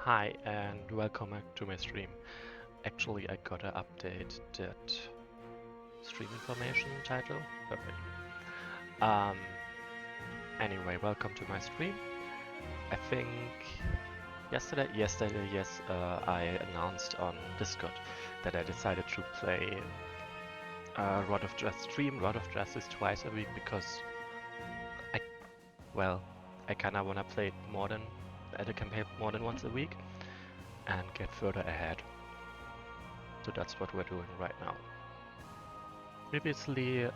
Hi and welcome back to my stream. Actually, I got to update that stream information title. Perfect. Um, anyway, welcome to my stream. I think yesterday, yes, I announced on Discord that I decided to play stream Rod of Justice twice a week because I, well, I kinda wanna play it the campaign more than once a week and get further ahead. So that's what we're doing right now. Previously,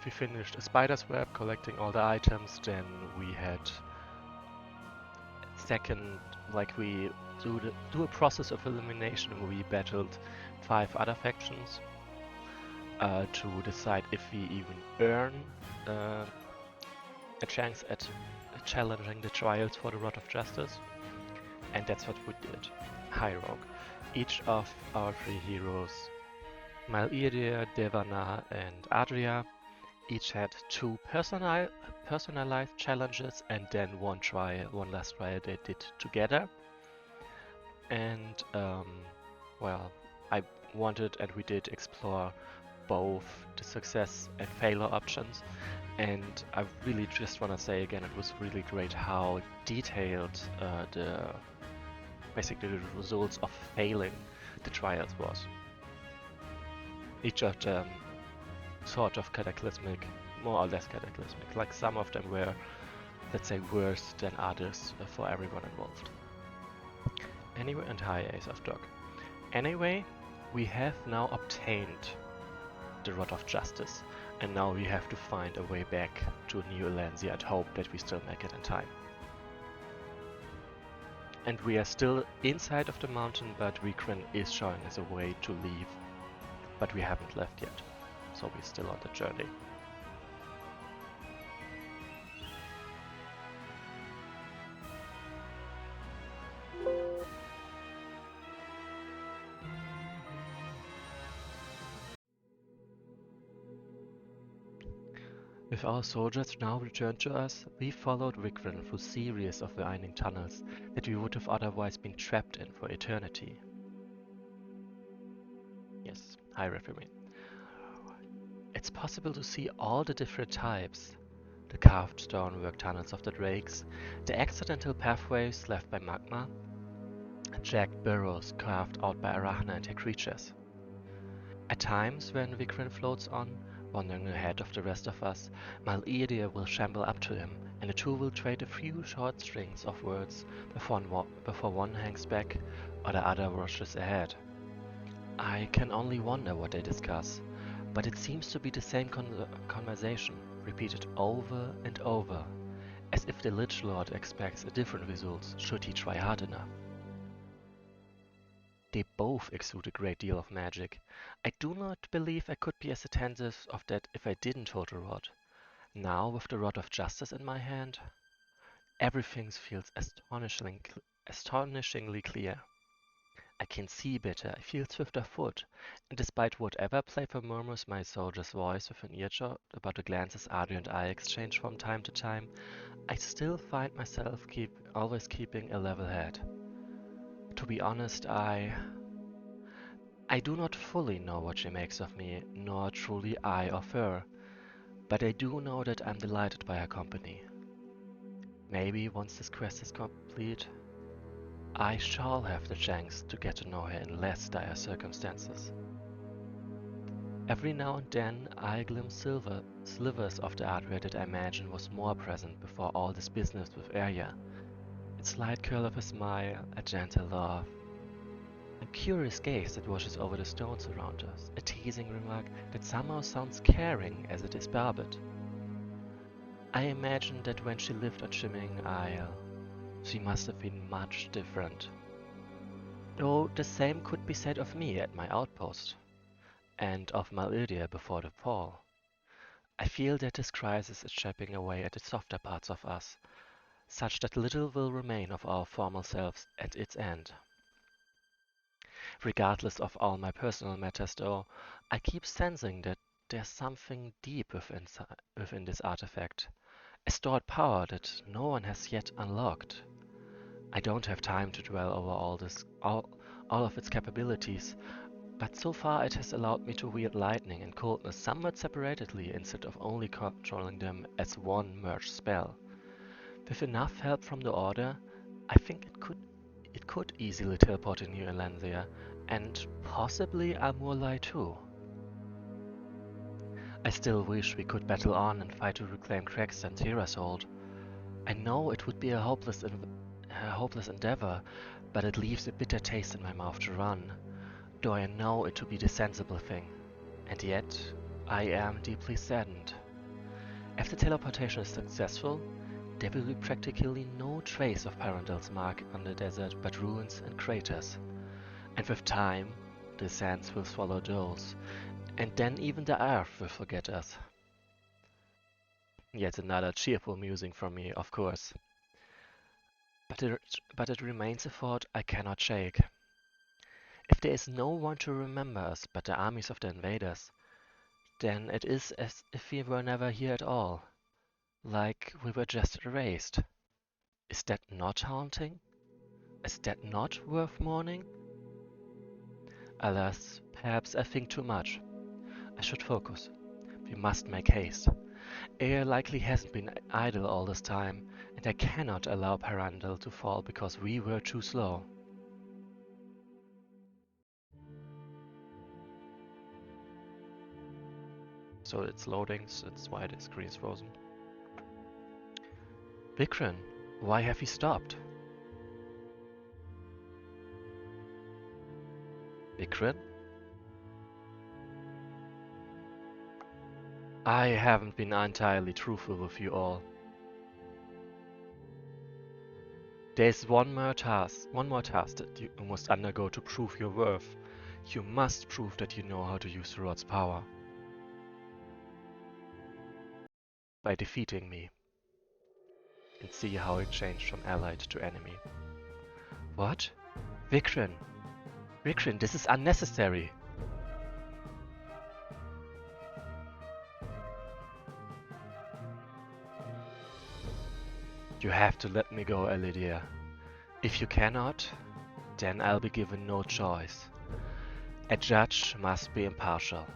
we finished a spider's web, collecting all the items. Then we had second, we do a process of elimination. We battled 5 other factions to decide if we even earn a chance at challenging the trials for the Rod of Justice, and that's what we did. High Rogue. Each of our 3 heroes, Mal'iria, Devana, and Adria, each had 2 personalized challenges and then one last trial they did together. And I wanted and we did explore both the success and failure options. And I really just want to say again, it was really great how detailed basically the results of failing the trials was. Each of them sort of cataclysmic, more or less cataclysmic. Like some of them were, let's say, worse than others for everyone involved. Anyway, and hi Ace of Dog. Anyway, we have now obtained the Rod of Justice, and now we have to find a way back to New Elancia and hope that we still make it in time. And we are still inside of the mountain, but Wigren is showing us a way to leave, but we haven't left yet. So we're still on the journey. With our soldiers now returned to us, we followed Wigren through series of winding tunnels that we would have otherwise been trapped in for eternity. Yes, hi referee. It's possible to see all the different types. The carved stonework tunnels of the drakes, the accidental pathways left by magma, jagged burrows carved out by Arachna and her creatures. At times, when Wigren floats on, wandering ahead of the rest of us, Mal'iria will shamble up to him, and the two will trade a few short strings of words before one hangs back or the other rushes ahead. I can only wonder what they discuss, but it seems to be the same conversation, repeated over and over, as if the Lich Lord expects a different result should he try hard enough. They both exude a great deal of magic. I do not believe I could be as attentive of that if I didn't hold the rod. Now, with the Rod of Justice in my hand, everything feels astonishingly clear. I can see better, I feel swifter foot, and despite whatever playful murmurs my soldier's voice within earshot about the glances Adria and I exchange from time to time, I still find myself always keeping a level head. To be honest, I do not fully know what she makes of me, nor truly I of her, but I do know that I'm delighted by her company. Maybe once this quest is complete, I shall have the chance to get to know her in less dire circumstances. Every now and then I glimpse slivers of the Adria that I imagine was more present before all this business with Arya. Its slight curl of a smile, a gentle laugh, a curious gaze that washes over the stones around us, a teasing remark that somehow sounds caring as it is barbed. I imagine that when she lived on Shimmering Isle, she must have been much different. Though the same could be said of me at my outpost, and of Mal'iria before the fall. I feel that this crisis is chipping away at the softer parts of us, such that little will remain of our former selves at its end. Regardless of all my personal matters though, I keep sensing that there's something deep within this artifact, a stored power that no one has yet unlocked. I don't have time to dwell over all of its capabilities, but so far it has allowed me to wield lightning and coldness somewhat separately instead of only controlling them as one merged spell. With enough help from the Order, I think it could easily teleport in New Elancia, and possibly Amurlai too. I still wish we could battle on and fight to reclaim Crag's and Tira's hold. I know it would be a hopeless endeavor, but it leaves a bitter taste in my mouth to run, though I know it to be the sensible thing. And yet, I am deeply saddened. If the teleportation is successful, there will be practically no trace of Parandel's mark on the desert but ruins and craters. And with time, the sands will swallow those, and then even the earth will forget us. Yet another cheerful musing from me, of course. But it remains a thought I cannot shake. If there is no one to remember us but the armies of the invaders, then it is as if we were never here at all, like we were just erased. Is that not haunting? Is that not worth mourning? Alas, perhaps I think too much. I should focus. We must make haste. Air likely hasn't been idle all this time, and I cannot allow Parandel to fall because we were too slow. So it's loading, so that's why the screen is frozen. Vikran, why have you stopped? Vikran? I haven't been entirely truthful with you all. There's one more task that you must undergo to prove your worth. You must prove that you know how to use the rod's power. By defeating me. And see how it changed from allied to enemy. What? Vikran! Vikran, this is unnecessary! You have to let me go, Elidia. If you cannot, then I'll be given no choice. A judge must be impartial.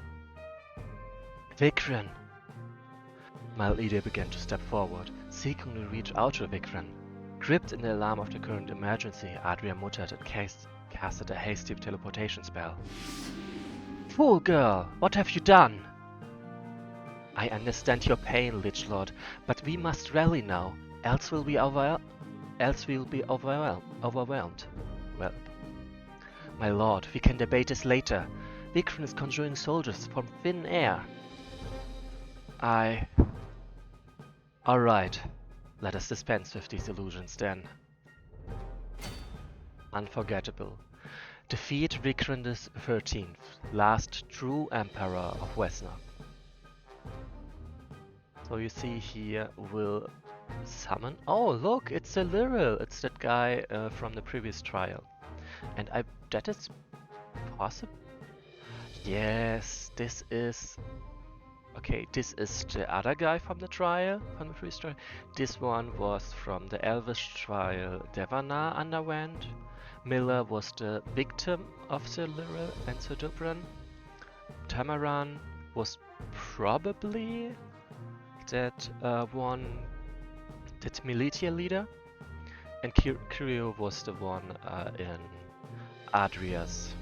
Vikran! Mal-Ida began to step forward, seeking to reach out to Vikran. Gripped in the alarm of the current emergency, Adria muttered and casted a hasty teleportation spell. Fool girl, what have you done? I understand your pain, Lich Lord, but we must rally now, else we'll be overwhelmed. Well, my lord, we can debate this later. Vikran is conjuring soldiers from thin air. Alright, let us dispense with these illusions then. Unforgettable. Defeat Vikran the 13th, last true Emperor of Wesnoth. So you see here will summon. Oh look, it's a Lyril. It's that guy from the previous trial. And that is possible. Yes, this is. Okay, this is the other guy from the trial, from the previous trial. This one was from the Elvish trial Devanar underwent. Miller was the victim of the Lyril and Sir Dubran. Tamaran was probably that one, that Militia leader, and Kirio was the one in Adria's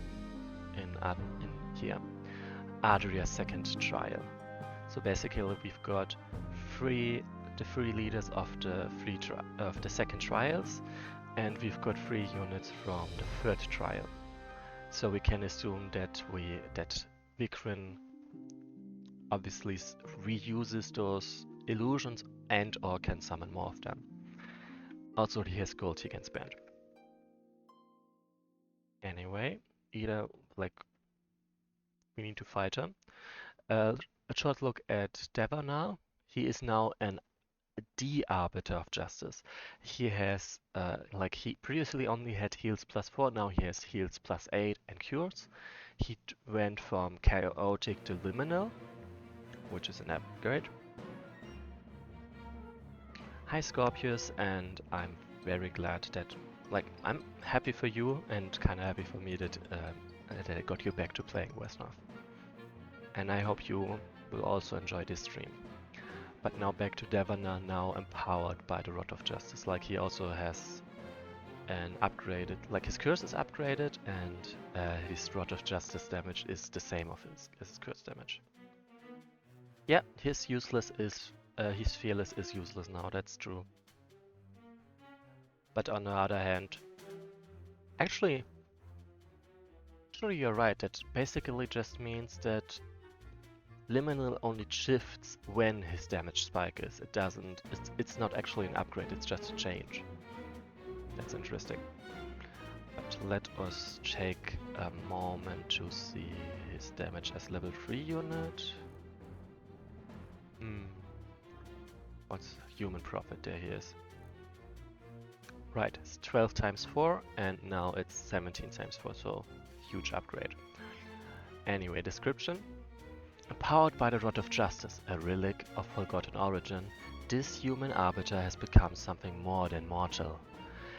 Adria's second trial. So basically, we've got the three leaders of the second trials, and we've got 3 units from the third trial. So we can assume that Vikran obviously reuses those illusions and or can summon more of them. Also, he has gold he can spend. Anyway, either like we need to fight him. A short look at Devanar. He is now the Arbiter of Justice. He has he previously only had heals +4, now he has heals +8 and cures. He went from chaotic to liminal, which is an upgrade. Hi Scorpius, and I'm very glad that like, I'm happy for you and kind of happy for me that that I got you back to playing Wesnoth. And I hope you will also enjoy this stream. But now back to Devana, now empowered by the Rod of Justice. Like, he also has an upgraded, like his curse is upgraded, and his Rod of Justice damage is the same as his curse damage. Yeah, his fearless is useless now, that's true. But on the other hand, actually you're right, that basically just means that Liminal only shifts when his damage spike is. It's not actually an upgrade, it's just a change. That's interesting. But let us take a moment to see his damage as level 3 unit. What's human profit? There he is. Right, it's 12 times 4 and now it's 17 times 4, so huge upgrade. Anyway, description. Empowered by the Rod of Justice, a relic of forgotten origin, this human arbiter has become something more than mortal.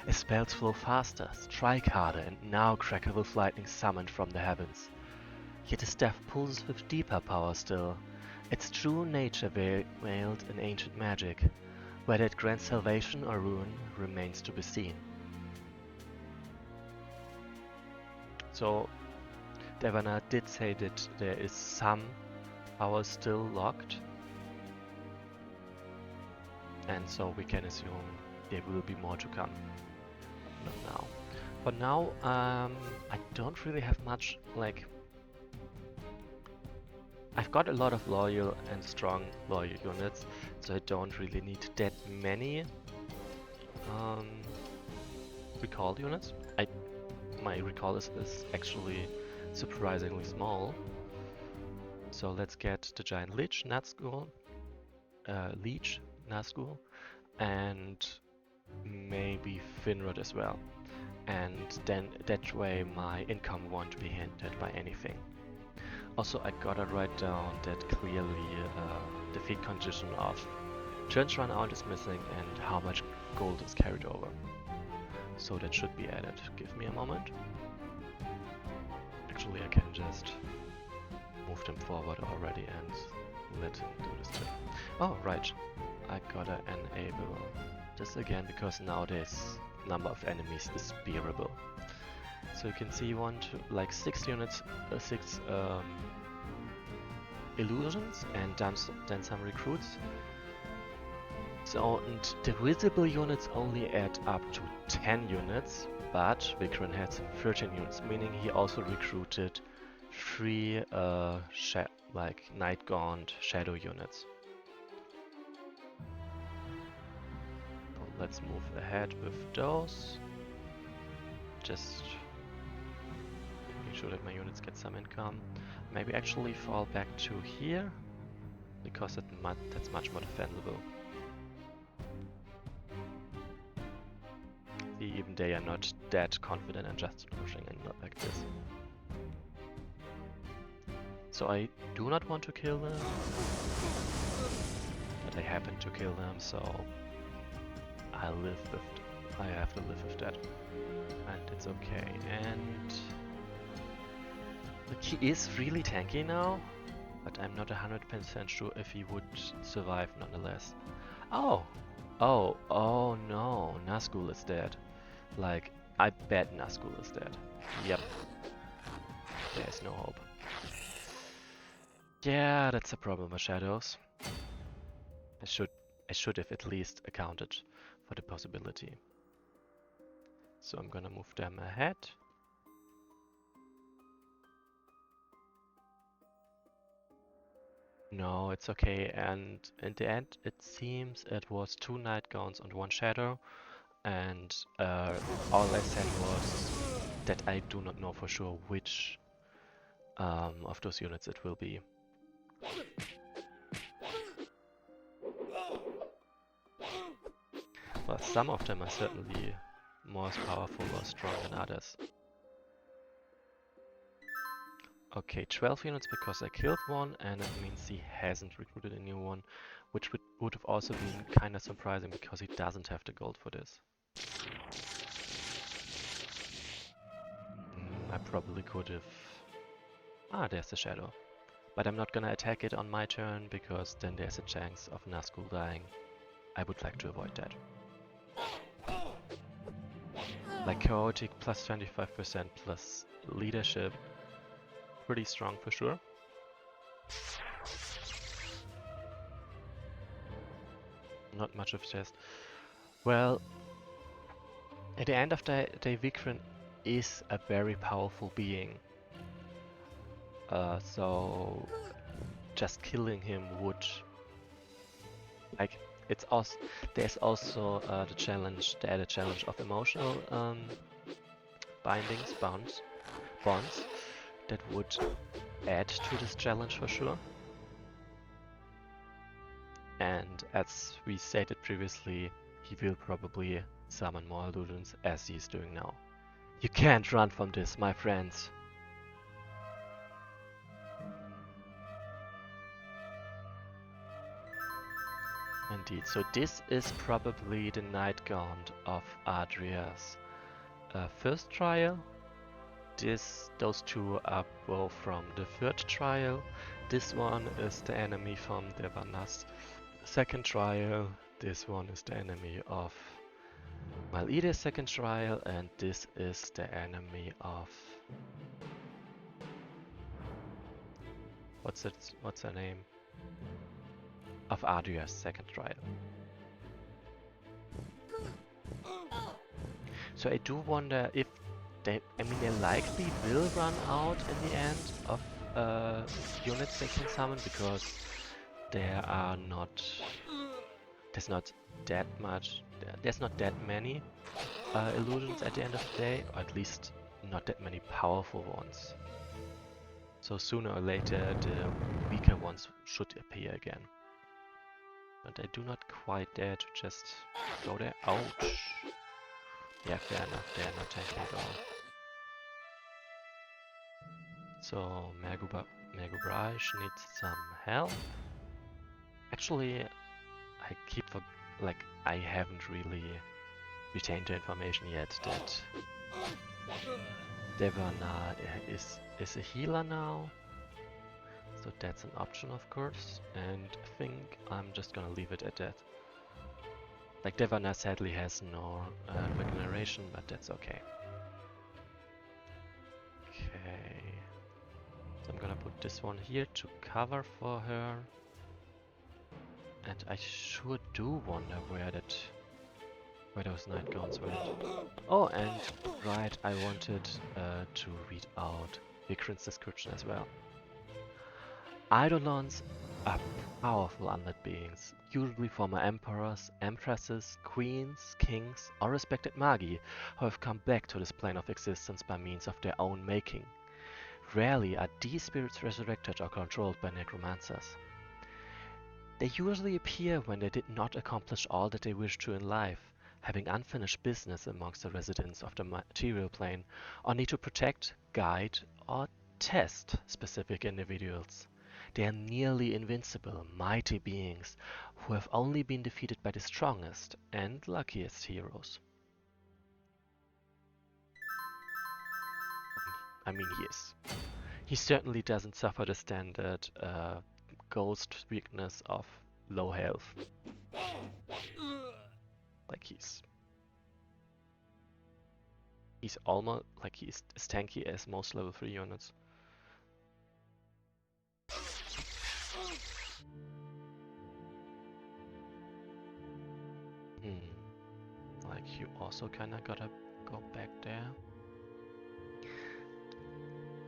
His spells flow faster, strike harder, and now crackle with lightning summoned from the heavens. Yet his staff pulses with deeper power still, its true nature veiled in ancient magic. Whether it grants salvation or ruin remains to be seen. So, Devana did say that there is some power still locked, and so we can assume there will be more to come. Not now. For now, I don't really have much, like... I've got a lot of loyal and strong loyal units, so I don't really need that many recall units. My recall is actually surprisingly small. So let's get the Giant Lich, Nazgul, and maybe Finrod as well. And then that way my income won't be hindered by anything. Also, I gotta write down that clearly the feed condition of turns run out is missing and how much gold is carried over. So that should be added. Give me a moment. Actually, I can just move them forward already and let him do this too. Oh, right. I gotta enable this again because now this number of enemies is bearable. So you can see you want like 6 units, 6 illusions and then some recruits. So, and the visible units only add up to 10 units, but Vikran has 13 units, meaning he also recruited 3 like Night Gaunt shadow units. So let's move ahead with those. Just making sure that my units get some income. Maybe actually fall back to here, because that's much more defensible. Even they are not that confident and just pushing in like this. So I do not want to kill them, but I happen to kill them, so I have to live with that. And it's okay. And look, he is really tanky now, but I'm not 100% sure if he would survive nonetheless. Oh no, Nazgul is dead. Like, I bet Nazgul is dead. Yep. There's no hope. Yeah, that's a problem with shadows. I should have at least accounted for the possibility. So I'm gonna move them ahead. No, it's okay, and in the end it seems it was 2 Night Gaunts and 1 Shadow, and all I said was that I do not know for sure which of those units it will be. Well, some of them are certainly more powerful or strong than others. Okay, 12 units because I killed one, and it means he hasn't recruited a new one, which would have also been kinda surprising because he doesn't have the gold for this. I probably could have... Ah, there's the shadow. But I'm not gonna attack it on my turn, because then there's a chance of Nazgul dying. I would like to avoid that. Like chaotic plus 25% plus leadership. Pretty strong for sure. Not much of test. Well, at the end of the day, Vikran is a very powerful being. So just killing him would, like, it's also, there's also the challenge, the added challenge of emotional bonds that would add to this challenge for sure. And as we stated previously, he will probably summon more illusions as he is doing now. You can't run from this, my friends. Indeed, so this is probably the Night Gaunt of Adria's first trial. Those two are both from the third trial. This one is the enemy from Devana's second trial. This one is the enemy of Mal'ide's second trial, and this is the enemy of... What's her name? Of Adria's second trial. So I do wonder if they likely will run out in the end of units they can summon, because there's not that many illusions at the end of the day, or at least not that many powerful ones. So sooner or later the weaker ones should appear again. But I do not quite dare to just go there. Ouch! Yeah, fair enough, they're not tanking at all. So Mergubraj needs some help. Actually, I haven't really retained the information yet that Devana is a healer now. So that's an option, of course, and I think I'm just gonna leave it at that. Like, Devana sadly has no regeneration, but that's okay. Okay. So I'm gonna put this one here to cover for her. And I sure do wonder where those night gaunts went. Oh, and right, I wanted to read out Vikran's description as well. Eidolons are powerful undead beings, usually former emperors, empresses, queens, kings, or respected magi who have come back to this plane of existence by means of their own making. Rarely are these spirits resurrected or controlled by necromancers. They usually appear when they did not accomplish all that they wished to in life, having unfinished business amongst the residents of the material plane, or need to protect, guide, or test specific individuals. They are nearly invincible, mighty beings who have only been defeated by the strongest and luckiest heroes. I mean, he certainly doesn't suffer the standard ghost weakness of low health. Like he's almost like he's as tanky as most level 3 units. Like, you also kinda gotta go back there.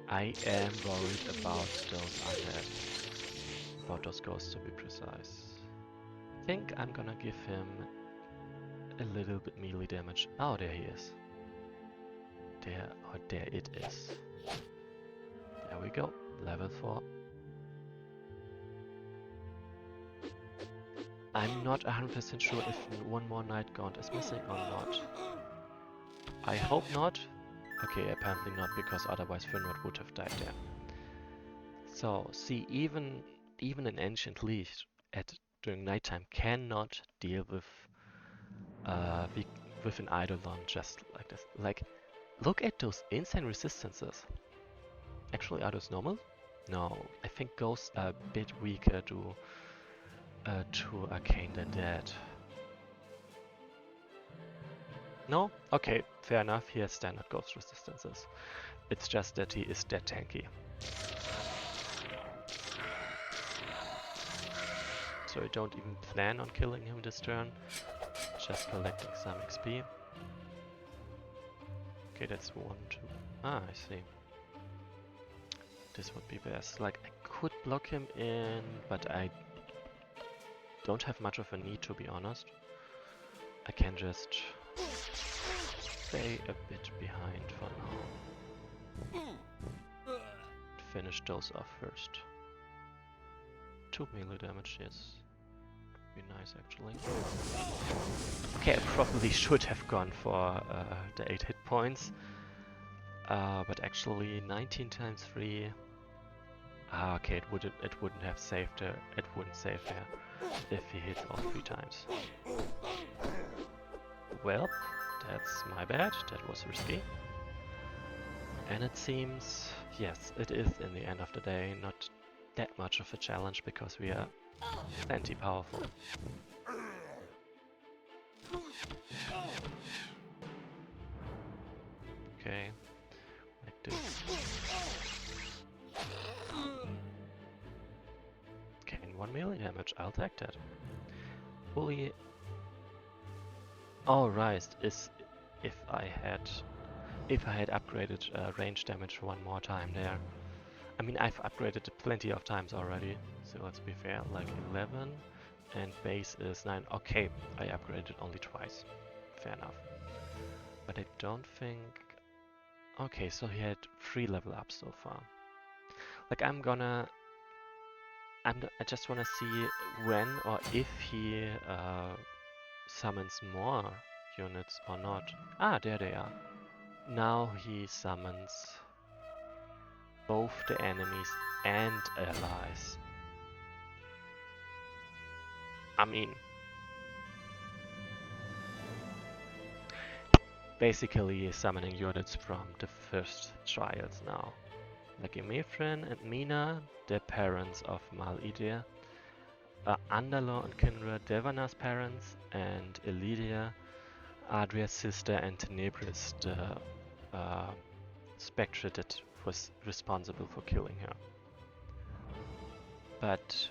I am worried about those undead. About those ghosts, to be precise. I think I'm gonna give him a little bit melee damage. Oh, there he is. There it is. There we go. Level 4. I'm not 100% sure if one more Night Gaunt is missing or not. I hope not. Okay, apparently not, because otherwise Finrod would have died there. So, see, even an Ancient Leech during nighttime cannot deal with an Eidolon just like this. Like, Look at those insane resistances. Actually, are those normal? No, I think ghosts are a bit weaker to arcane than that. No? Okay, fair enough. He has standard ghost resistances. It's just that he is that tanky. So I don't even plan on killing him this turn. Just collecting some XP. Okay, that's 1, 2. Ah, I see. This would be best. Like, I could block him in, but I don't have much of a need, to be honest. I can just stay a bit behind for now. Finish those off first. 2 melee damage, yes. Be nice, actually. Okay, I probably should have gone for the 8 hit points. But actually 19 times 3. Ah, okay, it wouldn't have saved her. It wouldn't save her if he hits all 3 times. Well, that's my bad. That was risky. And it seems, yes, it is in the end of the day not that much of a challenge because we are plenty powerful. Okay, like this. Okay, and 1 melee damage, I'll take that. Fully. Oh, right, is if I had upgraded range damage 1 more time there. I mean, I've upgraded it plenty of times already, so let's be fair, like 11, and base is 9. Okay, I upgraded only twice. Fair enough. But I don't think... Okay, so he had 3 level ups so far. Like, I just wanna see when or if he summons more units or not. Ah, there they are. Now he summons both the enemies and allies. I mean, basically summoning units from the first trials now. Like Emethrin and Mina, the parents of Mal-Idir, Andalor and Kinra, Devana's parents, and Elidia, Adria's sister, and Tenebris, the spectre that was responsible for killing her. But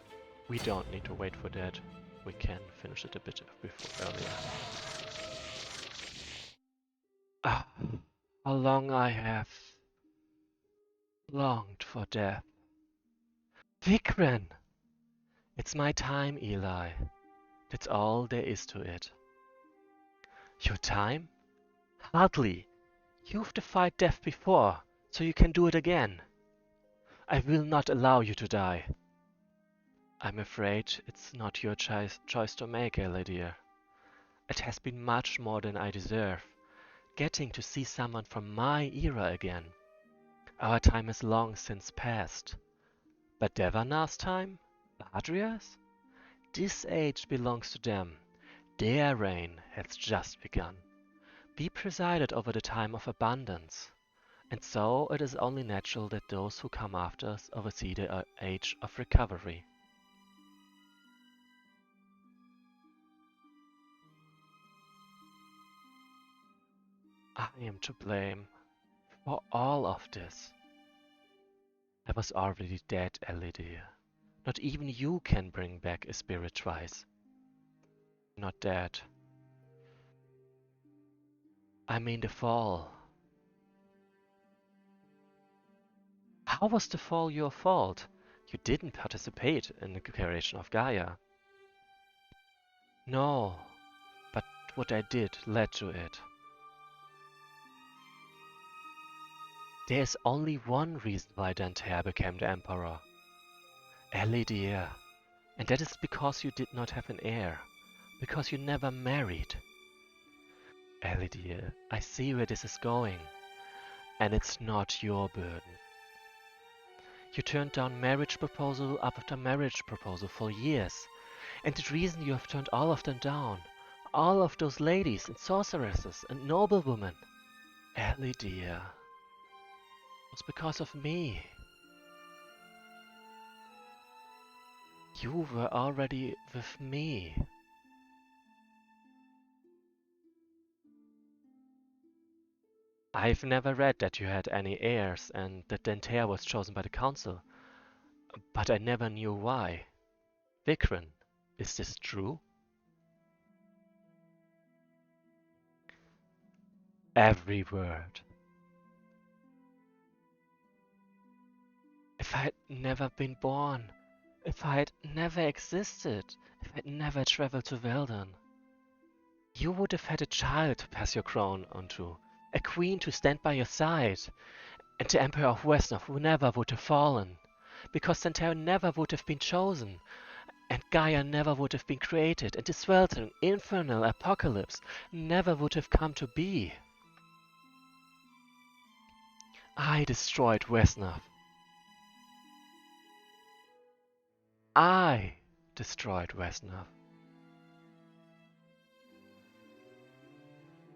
we don't need to wait for that. We can finish it a bit before earlier. Ah, how long I have longed for death. Vikran! It's my time, Eli. That's all there is to it. Your time? Hardly. You've defied death before, so you can do it again. I will not allow you to die. I'm afraid it's not your choice to make, Ella dear. It has been much more than I deserve, getting to see someone from my era again. Our time is long since past. But Devana's time? Adria's? This age belongs to them. Their reign has just begun. We presided over the time of abundance, and so it is only natural that those who come after us oversee the age of recovery. I am to blame for all of this. I was already dead, Elidia. Not even you can bring back a spirit twice. Not dead. I mean the fall. How was the fall your fault? You didn't participate in the creation of Gaia. No, but what I did led to it. There's only one reason why Danter became the Emperor. Ellie dear. And that is because you did not have an heir. Because you never married. Ellie dear, I see where this is going. And it's not your burden. You turned down marriage proposal after marriage proposal for years. And the reason you have turned all of them down, all of those ladies and sorceresses and noblewomen, Ellie dear, it was because of me. You were already with me. I've never read that you had any heirs and that Dentaire was chosen by the council, but I never knew why. Vikran, is this true? Every word. If I'd never been born, if I'd never existed, if I'd never traveled to Veldon, you would have had a child to pass your crown onto, a queen to stand by your side, and the Emperor of Wesnoth never would have fallen, because Centaur never would have been chosen, and Gaia never would have been created, and the sweltering, infernal apocalypse never would have come to be. I destroyed Wesnoth. I destroyed Wesnoth.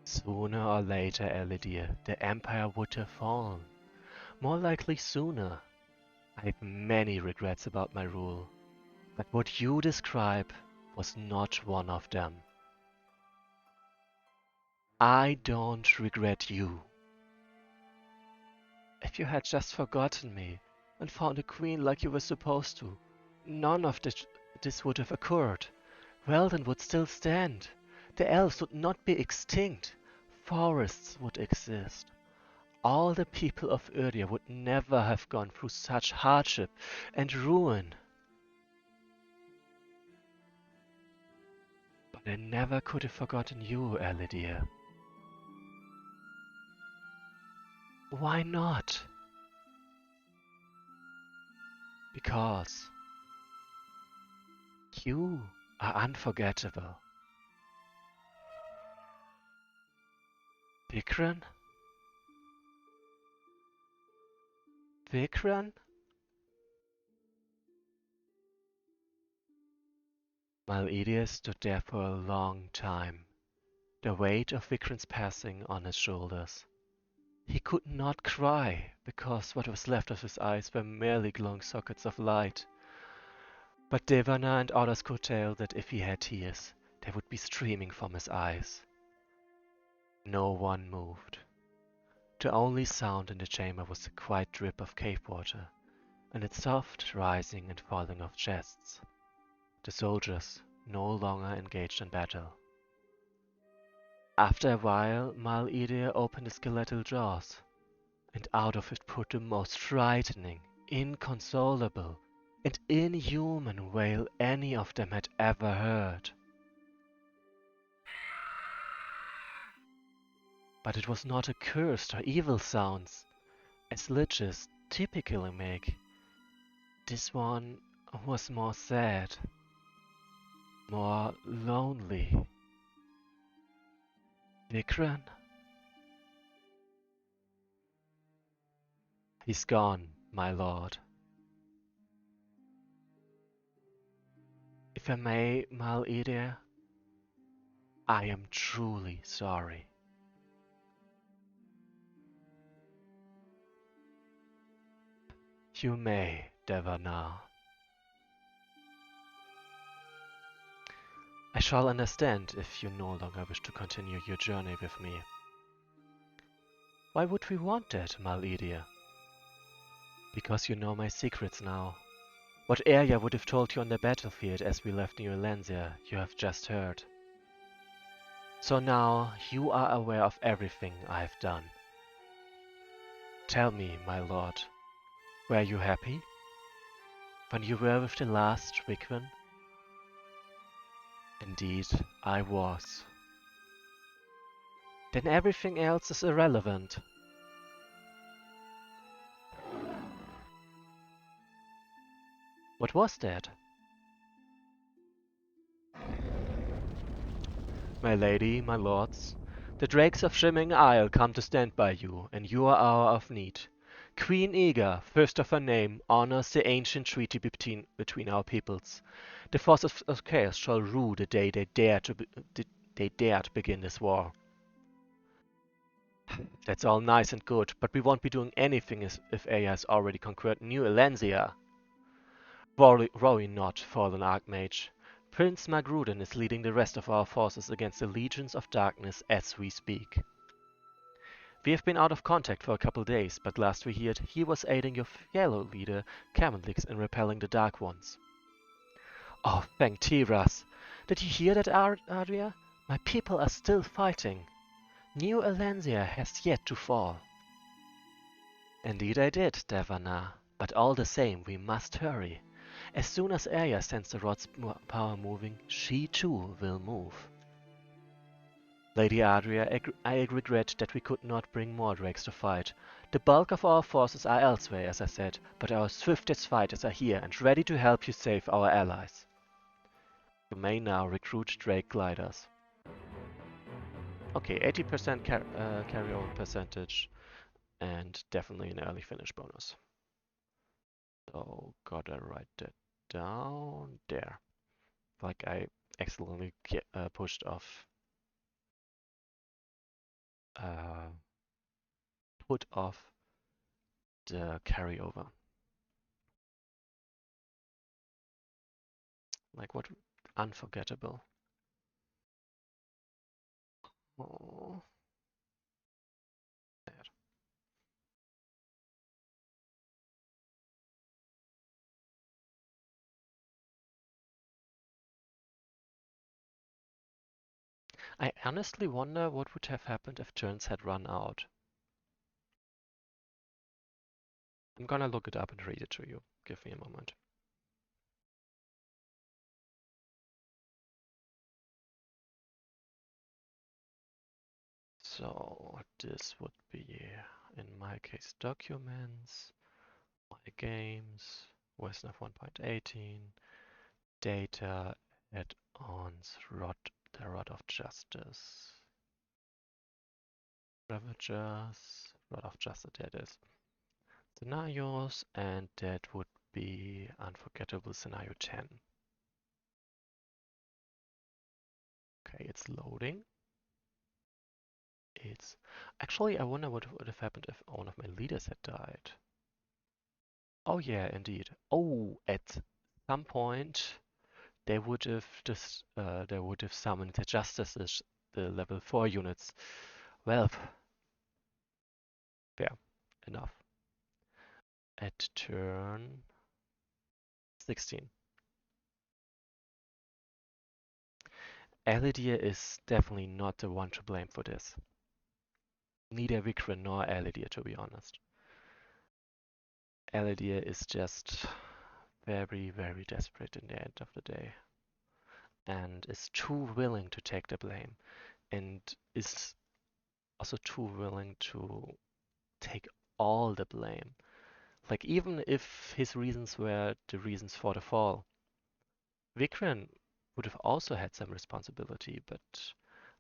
Sooner or later, Elidir, the Empire would have fallen. More likely sooner. I have many regrets about my rule, but what you describe was not one of them. I don't regret you. If you had just forgotten me and found a queen like you were supposed to, none of this would have occurred. Weldon would still stand. The elves would not be extinct. Forests would exist. All the people of Uria would never have gone through such hardship and ruin. But I never could have forgotten you, Elidir. Why not? Because you are unforgettable. Vikran? Vikran? Mal'Edia stood there for a long time, the weight of Vikran's passing on his shoulders. He could not cry, because what was left of his eyes were merely glowing sockets of light. But Devana and others could tell that if he had tears, they would be streaming from his eyes. No one moved. The only sound in the chamber was the quiet drip of cave water, and its soft rising and falling of chests. The soldiers no longer engaged in battle. After a while, Mal'Edia opened his skeletal jaws, and out of it put the most frightening, inconsolable, and inhuman wail any of them had ever heard. But it was not accursed or evil sounds, as liches typically make. This one was more sad, more lonely. Vikran? He's gone, my lord. If I may, Mal'Edia, I am truly sorry. You may, Devana. I shall understand if you no longer wish to continue your journey with me. Why would we want that, Mal'Edia? Because you know my secrets now. What Arya would have told you on the battlefield as we left New Elancia, you have just heard. So now you are aware of everything I have done. Tell me, my lord, were you happy when you were with the last Vikran? Indeed, I was. Then everything else is irrelevant. What was that? My lady, my lords, the drakes of Shimmering Isle come to stand by you in your hour of need. Queen Ega, first of her name, honors the ancient treaty between our peoples. The forces of chaos shall rule the day they dare to begin this war. That's all nice and good, but we won't be doing anything if Aya has already conquered New Elancia. Worry not, fallen Archmage. Prince Magrudin is leading the rest of our forces against the legions of darkness as we speak. We have been out of contact for a couple days, but last we heard, he was aiding your fellow leader, Camelix, in repelling the Dark Ones. Oh, thank Tiras! Did you hear that, Adria? My people are still fighting. New Elancia has yet to fall. Indeed I did, Devana. But all the same, we must hurry. As soon as Arya sends the rod's power moving, she too will move. Lady Adria, I regret that we could not bring more drakes to fight. The bulk of our forces are elsewhere, as I said, but our swiftest fighters are here and ready to help you save our allies. You may now recruit drake gliders. Okay, 80% carryover percentage and definitely an early finish bonus. So gotta write that down there. Like I accidentally pushed off, put off the carryover. Like what? Unforgettable. Oh, sad. I honestly wonder what would have happened if turns had run out. I'm gonna look it up and read it to you. Give me a moment. So this would be, in my case, documents, my games, Wesnoth 1.18, data, add-ons, the Rod of Justice, Ravagers, Rod of Justice, there it is. Scenarios, and that would be Unforgettable Scenario 10. Okay, it's loading. It's actually, I wonder what would have happened if one of my leaders had died. Oh yeah, indeed. Oh, at some point they would have summoned the justices, the level 4 units. Well, fair enough. At turn 16. Elidia is definitely not the one to blame for this. Neither Vikrin nor Elidia, to be honest. Elidia is just very, very desperate in the end of the day. And is too willing to take the blame. And is also too willing to take all the blame. Like, even if his reasons were the reasons for the fall, Vikran would have also had some responsibility, but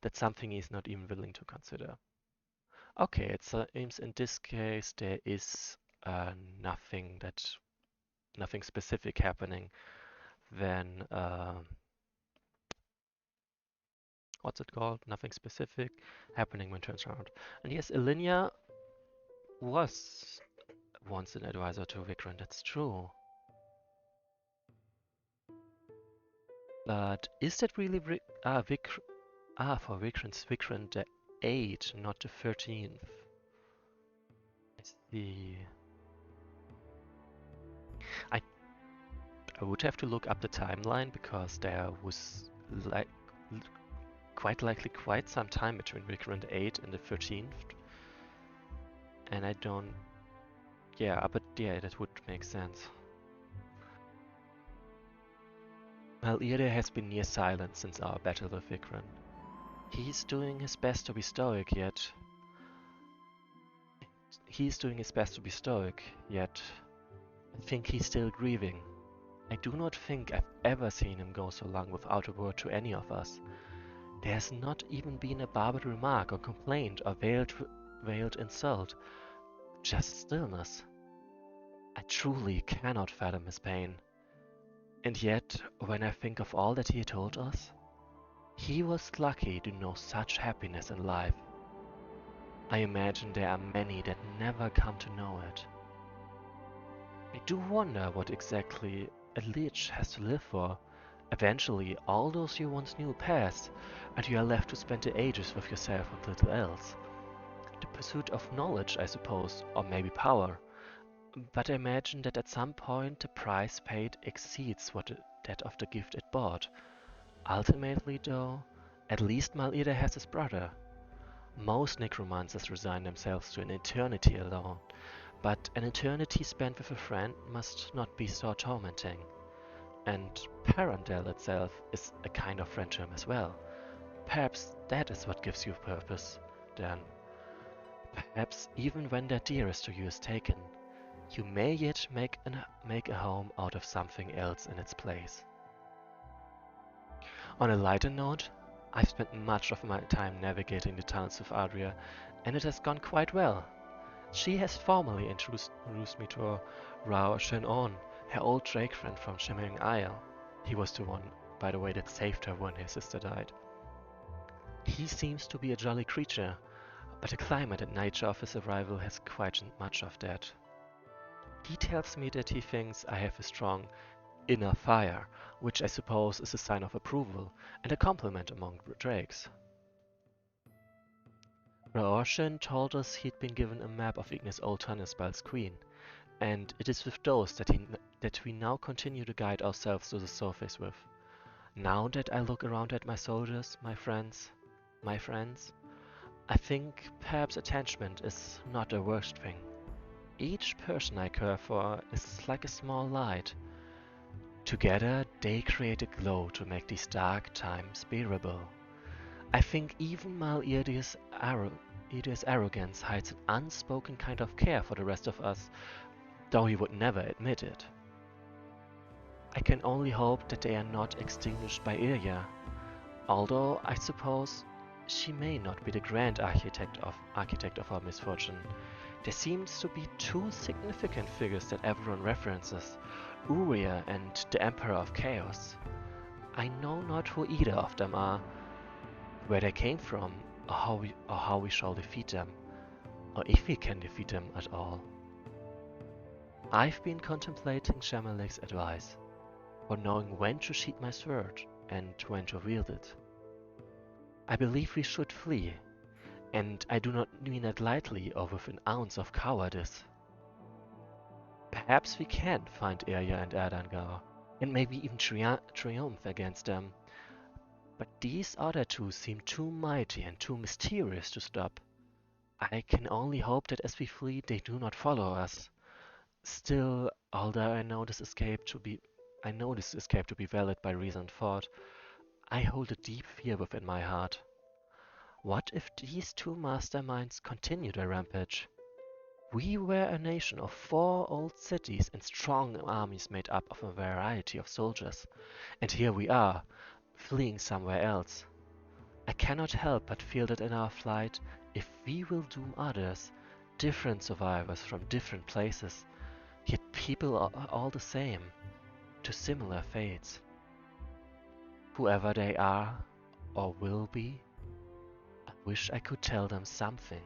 that's something he's not even willing to consider. Okay, it seems in this case there is nothing nothing specific happening. Then what's it called? Nothing specific happening when turns around. And yes, Ilinia was once an advisor to Vikran. That's true. But is that really for Vikran's Vikran the 8th, not the 13th? I see. I I would have to look up the timeline because there was like quite likely quite some time between Vikran the 8th and the 13th. And I don't... Yeah, but yeah, that would make sense. Well, Ida has been near silent since our battle with Vikran. He's doing his best to be stoic, yet... He's doing his best to be stoic, yet... I think he's still grieving. I do not think I've ever seen him go so long without a word to any of us. There has not even been a barbed remark or complaint or veiled insult. Just stillness. I truly cannot fathom his pain. And yet, when I think of all that he told us, he was lucky to know such happiness in life. I imagine there are many that never come to know it. I do wonder what exactly a lich has to live for. Eventually, all those you once knew pass, and you are left to spend the ages with yourself and little else. The pursuit of knowledge, I suppose, or maybe power. But I imagine that at some point the price paid exceeds that of the gift it bought. Ultimately, though, at least Mal'ida has his brother. Most necromancers resign themselves to an eternity alone, but an eternity spent with a friend must not be so tormenting. And Parandel itself is a kind of friendship as well. Perhaps that is what gives you purpose, then. Perhaps even when that dearest to you is taken, you may yet make a home out of something else in its place. On a lighter note, I've spent much of my time navigating the tunnels of Adria, and it has gone quite well. She has formally introduced me to Rao Shen-on, her old drake friend from Shimmering Isle. He was the one, by the way, that saved her when her sister died. He seems to be a jolly creature, but the climate and nature of his arrival has questioned much of that. He tells me that he thinks I have a strong inner fire, which I suppose is a sign of approval and a compliment among drakes. Raoshin told us he'd been given a map of Ignis Oltanis by its queen, and it is with those that we now continue to guide ourselves to the surface with. Now that I look around at my soldiers, my friends, I think perhaps attachment is not the worst thing. Each person I care for is like a small light. Together they create a glow to make these dark times bearable. I think even Mal'irdi's arrogance hides an unspoken kind of care for the rest of us, though he would never admit it. I can only hope that they are not extinguished by Ilya, although I suppose she may not be the grand architect of our misfortune. There seems to be two significant figures that everyone references, Uriah and the Emperor of Chaos. I know not who either of them are, where they came from, or how we shall defeat them, or if we can defeat them at all. I've been contemplating Shamalek's advice, for knowing when to sheath my sword and when to wield it. I believe we should flee, and I do not mean it lightly or with an ounce of cowardice. Perhaps we can find Irya and Erdangar, and maybe even triumph against them. But these other two seem too mighty and too mysterious to stop. I can only hope that as we flee they do not follow us. Still, although I know this escape to be valid by reason and thought, I hold a deep fear within my heart. What if these two masterminds continue their rampage? We were a nation of 4 old cities and strong armies made up of a variety of soldiers, and here we are, fleeing somewhere else. I cannot help but feel that in our flight, if we will doom others, different survivors from different places, yet people are all the same, to similar fates. Whoever they are, or will be, I wish I could tell them something.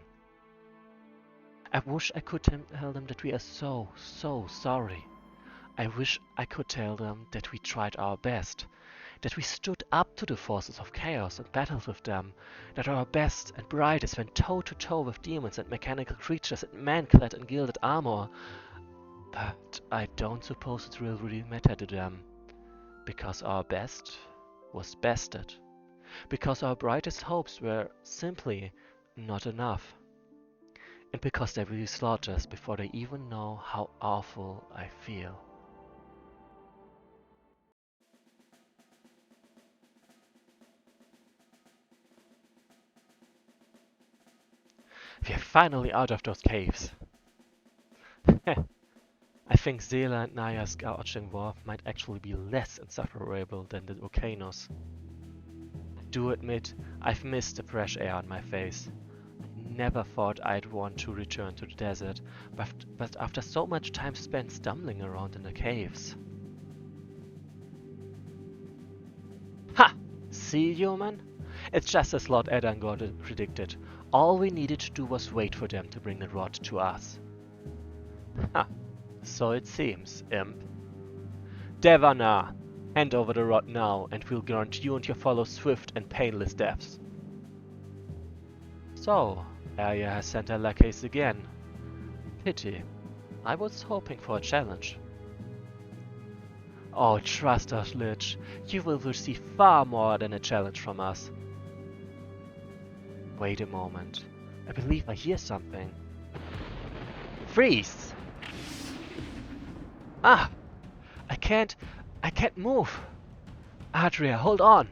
I wish I could tell them that we are so sorry. I wish I could tell them that we tried our best, that we stood up to the forces of chaos and battled with them, that our best and brightest went toe to toe with demons and mechanical creatures and men clad in gilded armor. But I don't suppose it will really matter to them, because our best was bested, because our brightest hopes were simply not enough, and because they will slaughter us before they even know how awful I feel. We are finally out of those caves. I think Zela and Naya's scorching war might actually be less insufferable than the volcanoes. I do admit, I've missed the fresh air on my face. I never thought I'd want to return to the desert, but after so much time spent stumbling around in the caves. Ha! See, human? It's just as Lord Edangor predicted. All we needed to do was wait for them to bring the rod to us. Ha, so it seems, imp. Devana, hand over the rod now, and we'll grant you and your fellow swift and painless deaths. So, Arya has sent her lackeys again. Pity. I was hoping for a challenge. Oh, trust us, Lich. You will receive far more than a challenge from us. Wait a moment. I believe I hear something. Freeze! Ah! I can't move! Adria, hold on!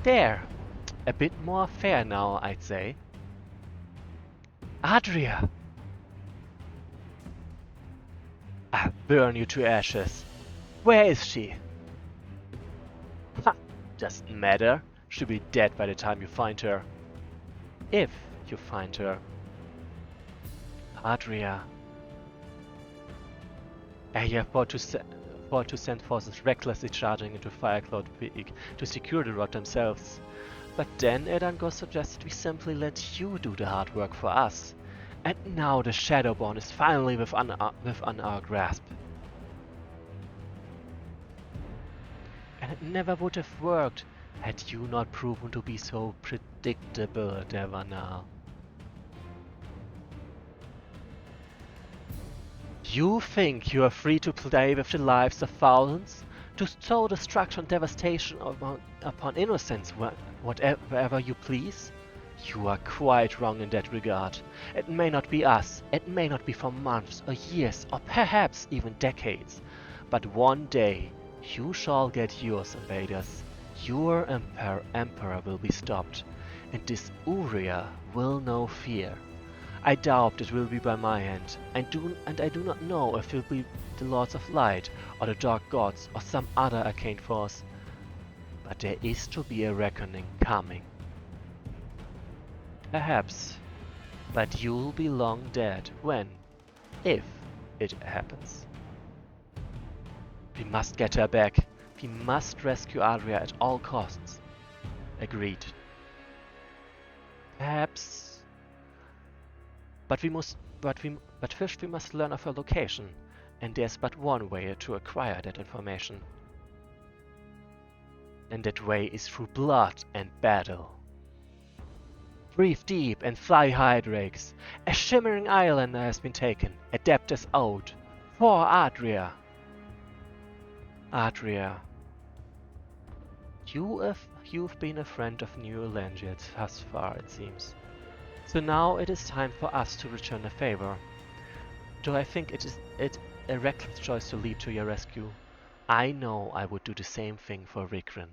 There! A bit more fair now, I'd say. Adria! I'll burn you to ashes. Where is she? Ha! Doesn't matter. She'll be dead by the time you find her. If you find her. Adria. Arya fought to send forces recklessly charging into Firecloud Peak to secure the rod themselves. But then Edangor suggested we simply let you do the hard work for us. And now the Shadowborn is finally within our grasp. And it never would have worked had you not proven to be so predictable, Devana. You think you are free to play with the lives of thousands? To sow destruction and devastation upon innocents wherever you please? You are quite wrong in that regard. It may not be us, it may not be for months or years or perhaps even decades. But one day, you shall get yours, invaders. Your emperor will be stopped, and this Uria will know fear. I doubt it will be by my hand, and I do not know if it will be the Lords of Light, or the Dark Gods, or some other arcane force. But there is to be a reckoning coming. Perhaps, but you'll be long dead when, if it happens. We must get her back. We must rescue Adria at all costs. Agreed. Perhaps. But first we must learn of her location, and there's but one way to acquire that information. And that way is through blood and battle. Breathe deep and fly high, drakes. A shimmering island has been taken, Adeptus out. For Adria. Adria. You've been a friend of New Elangia thus far, it seems. So now it is time for us to return a favor. Do I think it a reckless choice to leap to your rescue? I know I would do the same thing for Rikrin.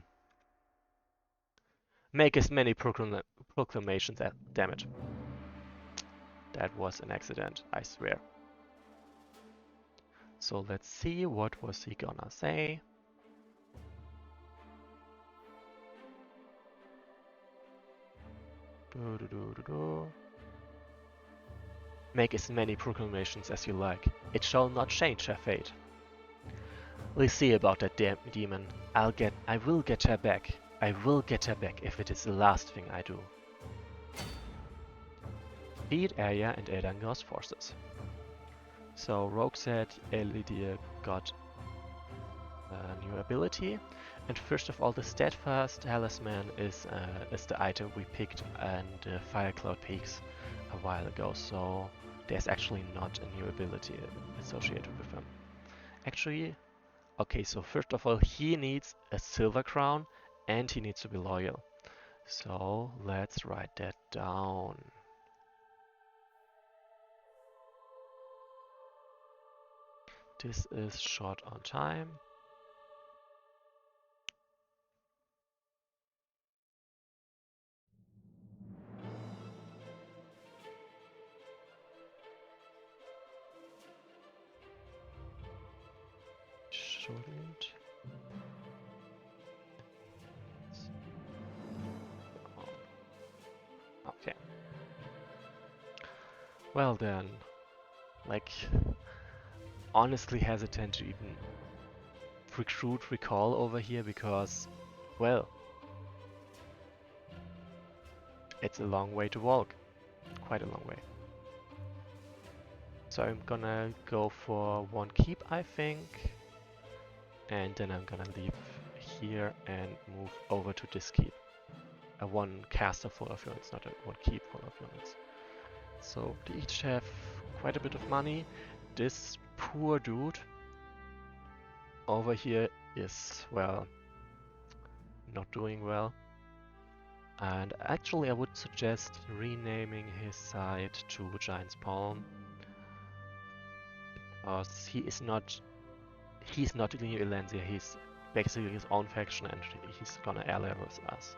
Make as many proclamations as damn it. That was an accident, I swear. So let's see, what was he gonna say? Make as many proclamations as you like. It shall not change her fate. We'll see about that demon. I will get her back. I will get her back if it is the last thing I do. Defeat Arya and Edangor's forces. So Rogue said Elidir got a new ability, and first of all, the Steadfast Talisman is the item we picked in the Firecloud Peaks a while ago. So there's actually not a new ability associated with him. Actually, okay. So first of all, he needs a silver crown, and he needs to be loyal. So let's write that down. This is short on time. Shouldn't. Okay. Well then, like, honestly hesitant to even recruit recall over here because, well, It's a long way to walk. Quite a long way. So I'm gonna go for one keep, I think. And then I'm gonna leave here and move over to this keep. A one caster full of units, not a one keep full of units. So they each have quite a bit of money. This poor dude over here is, well, not doing well. And actually I would suggest renaming his site to Giant's Palm. Because he's not New Elancia, he's basically his own faction and he's gonna ally with us.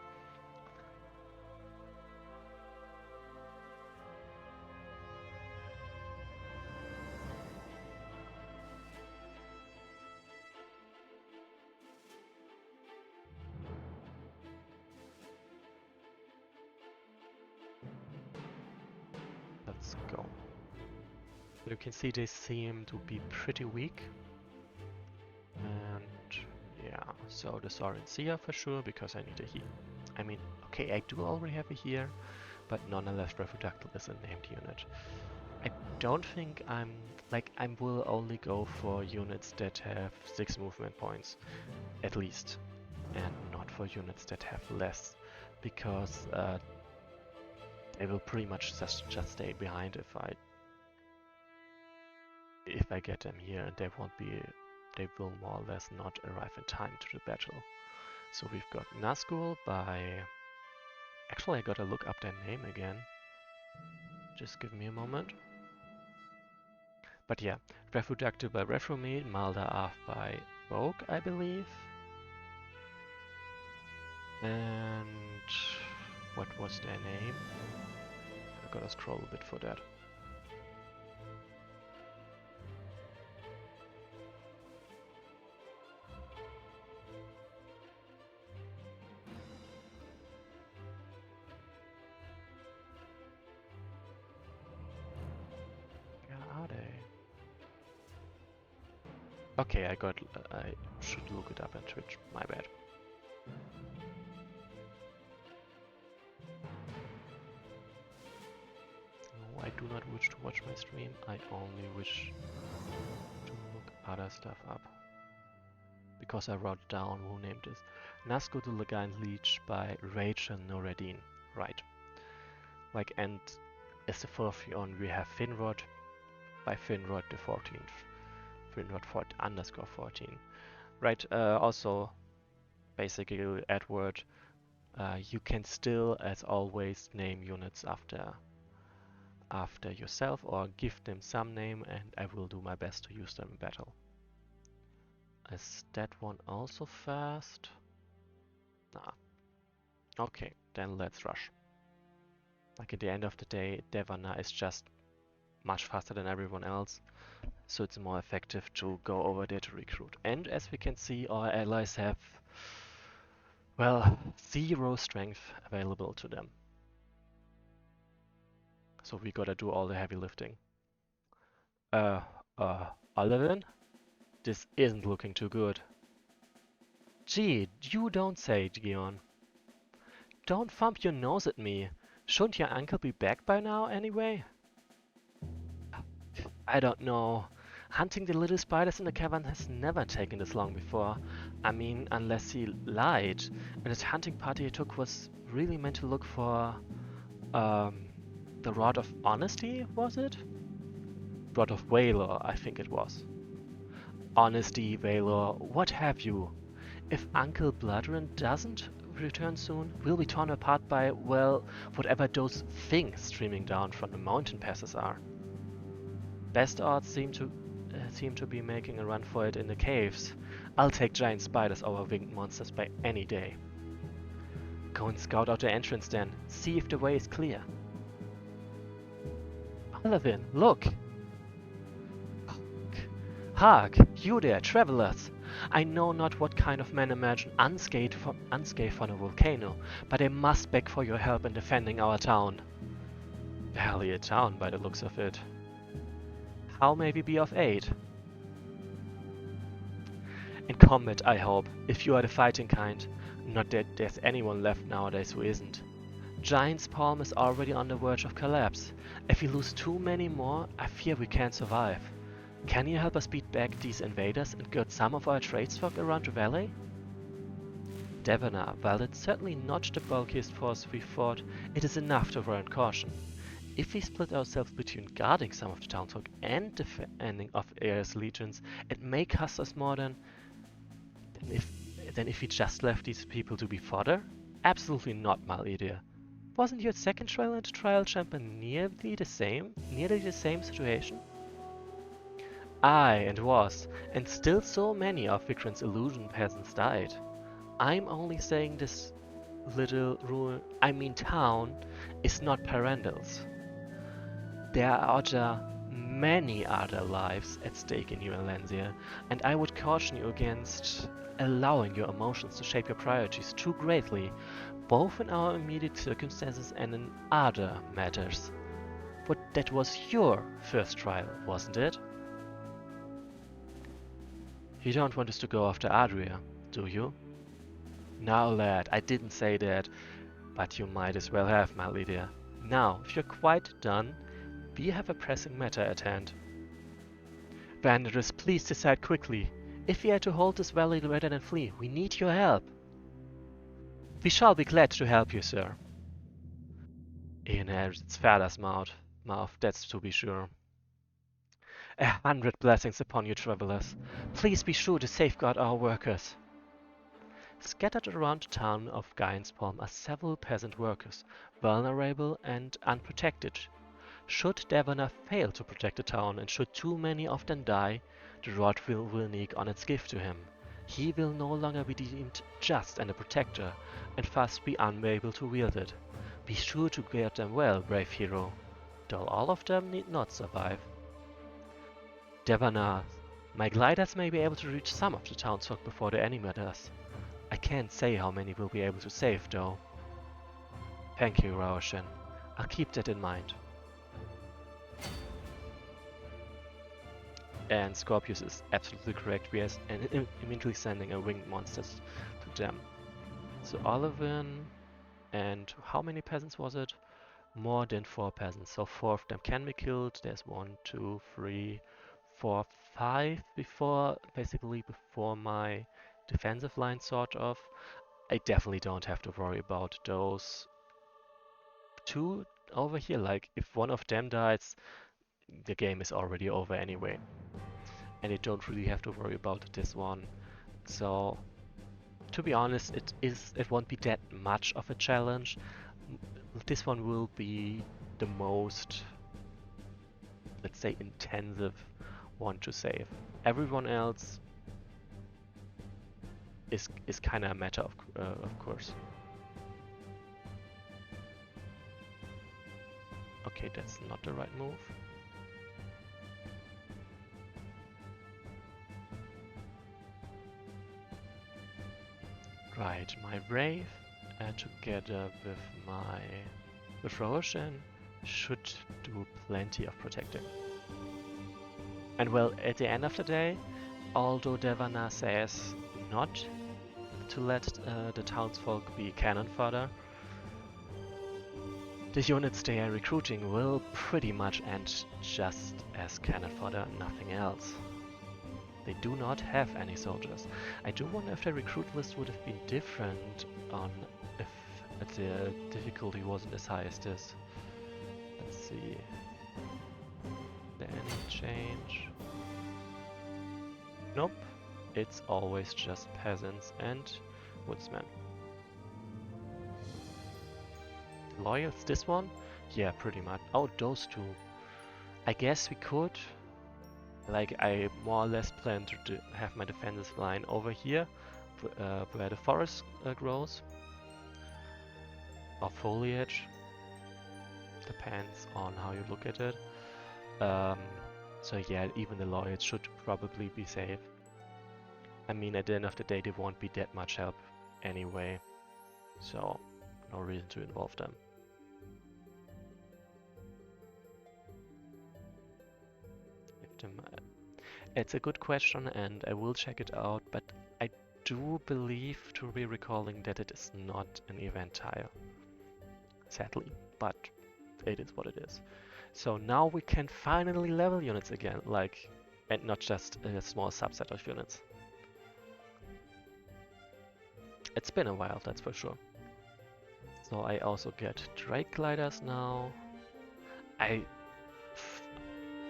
Let's go. You can see they seem to be pretty weak. And yeah, so the Sorencia for sure, because I need a heal. I mean, okay, I do already have a here, but nonetheless Reproductive is a named unit. I don't think I will only go for units that have 6 movement points, at least. And not for units that have less, because they will pretty much just stay behind if I get them here, and they will more or less not arrive in time to the battle. So we've got Nazgul by... Actually, I gotta look up their name again. Just give me a moment. But yeah, Reproductive by Refromade, Malda by Rogue, I believe. And what was their name? I gotta scroll a bit for that. Where are they? Okay, I should look it up on Twitch, my bad. No, I do not wish to watch my stream, I only wish to look other stuff up. Because I wrote down who named this. Nazgul the Legant Leech by Rachel Noradine. Right. Like, and as the fourth one we have Finrod by Finrod the 14th. Finrod underscore 14. Right, also, basically, Edward, you can still, as always, name units after yourself or give them some name, and I will do my best to use them in battle. Is that one also fast? Nah. Okay, then let's rush. Like at the end of the day, Devana is just much faster than everyone else, so it's more effective to go over there to recruit. And as we can see, our allies have, well, 0 strength available to them. So we gotta do all the heavy lifting. Oliven? This isn't looking too good. Gee, you don't say, Gion. Don't thump your nose at me. Shouldn't your uncle be back by now anyway? I don't know. Hunting the little spiders in the cavern has never taken this long before. I mean, unless he lied. And his hunting party he took was really meant to look for... the Rod of Honesty, was it? Rod of Valor, I think it was. Honesty, Valor, what have you. If Uncle Bloodrun doesn't return soon, we'll be torn apart by, well, whatever those things streaming down from the mountain passes are. Best odds seem to be making a run for it in the caves. I'll take giant spiders over winged monsters by any day. Go and scout out the entrance then. See if the way is clear. Olivin, look! Hark! You there, travelers! I know not what kind of men emerge unscathed from a volcano, but I must beg for your help in defending our town. Barely a town by the looks of it. How may we be of aid? In combat, I hope, if you are the fighting kind. Not that there's anyone left nowadays who isn't. Giant's Palm is already on the verge of collapse. If we lose too many more, I fear we can't survive. Can you help us beat back these invaders and get some of our tradesfolk around the valley? Devonar, while it's certainly not the bulkiest force we fought, it is enough to warrant caution. If we split ourselves between guarding some of the townsfolk and defending of Air's legions, it may cost us more than if we just left these people to be fodder? Absolutely not, Maledia. Wasn't your second trial and trial champion nearly the same situation? Aye, and was, and still so many of Vikran's illusion peasants died. I'm only saying this town, is not Parandals. There are many other lives at stake in New Elancia, and I would caution you against allowing your emotions to shape your priorities too greatly, both in our immediate circumstances and in other matters. But that was your first trial, wasn't it? You don't want us to go after Adria, do you? No, lad, I didn't say that, but you might as well have, Maledia. Now, if you're quite done, we have a pressing matter at hand. Banditers, please decide quickly. If we are to hold this valley rather than flee, we need your help. We shall be glad to help you, sir. Ian has its feathers mouth, that's to be sure. 100 blessings upon you, travelers. Please be sure to safeguard our workers. Scattered around the town of Gainsborough are several peasant workers, vulnerable and unprotected. Should Devonar fail to protect the town and should too many of them die, the rod will renege on its gift to him. He will no longer be deemed just and a protector, and thus be unable to wield it. Be sure to guard them well, brave hero, though all of them need not survive. Devonar, my gliders may be able to reach some of the townsfolk before the enemy does. I can't say how many we'll be able to save, though. Thank you, Raoshin. I'll keep that in mind. And Scorpius is absolutely correct. We are immediately sending a winged monster to them. So Olivan, and how many peasants was it? More than 4 peasants. So 4 of them can be killed. There's 1, 2, 3, 4, 5 before my defensive line, sort of. I definitely don't have to worry about those 2 over here. Like, if one of them dies, the game is already over anyway. And you don't really have to worry about this one. So, to be honest, it won't be that much of a challenge. This one will be the most, let's say, intensive one to save. Everyone else is kind of a matter of course. Okay, that's not the right move. Right, my Brave, together with Roshan, should do plenty of protecting. And well, at the end of the day, although Devonar says not to let the townsfolk be cannon fodder, the units they are recruiting will pretty much end just as cannon fodder, nothing else. They do not have any soldiers. I do wonder if the recruit list would have been different if the difficulty wasn't as high as this. Let's see. There any change? Nope. It's always just peasants and woodsmen. Loyals, this one? Yeah, pretty much. Oh, those 2. I guess we could. Like, I more or less plan to have my defensive line over here, where the forest grows, or foliage, depends on how you look at it. So yeah, even the Loyals should probably be safe. I mean, at the end of the day, they won't be that much help anyway, so no reason to involve them. It's a good question and I will check it out, but I do believe to be recalling that it is not an event tile. sadly, but it is what it is. So now we can finally level units again, like, and not just a small subset of units. It's been a while, that's for sure. So I also get Drake gliders now.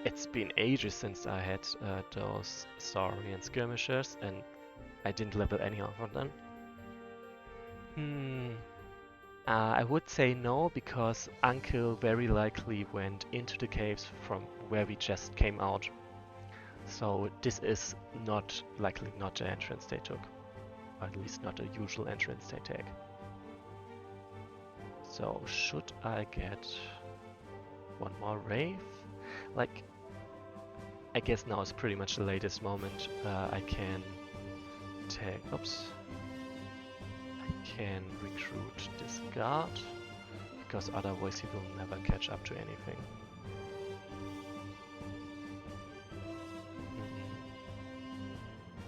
It's been ages since I had those Saurian skirmishers, and I didn't level any of them. I would say no, because Uncle very likely went into the caves from where we just came out. So this is not likely not the entrance they took. Or at least not the usual entrance they take. So should I get one more Wraith? Like, I guess now is pretty much the latest moment I can take... Oops. I can recruit this guard, because otherwise he will never catch up to anything.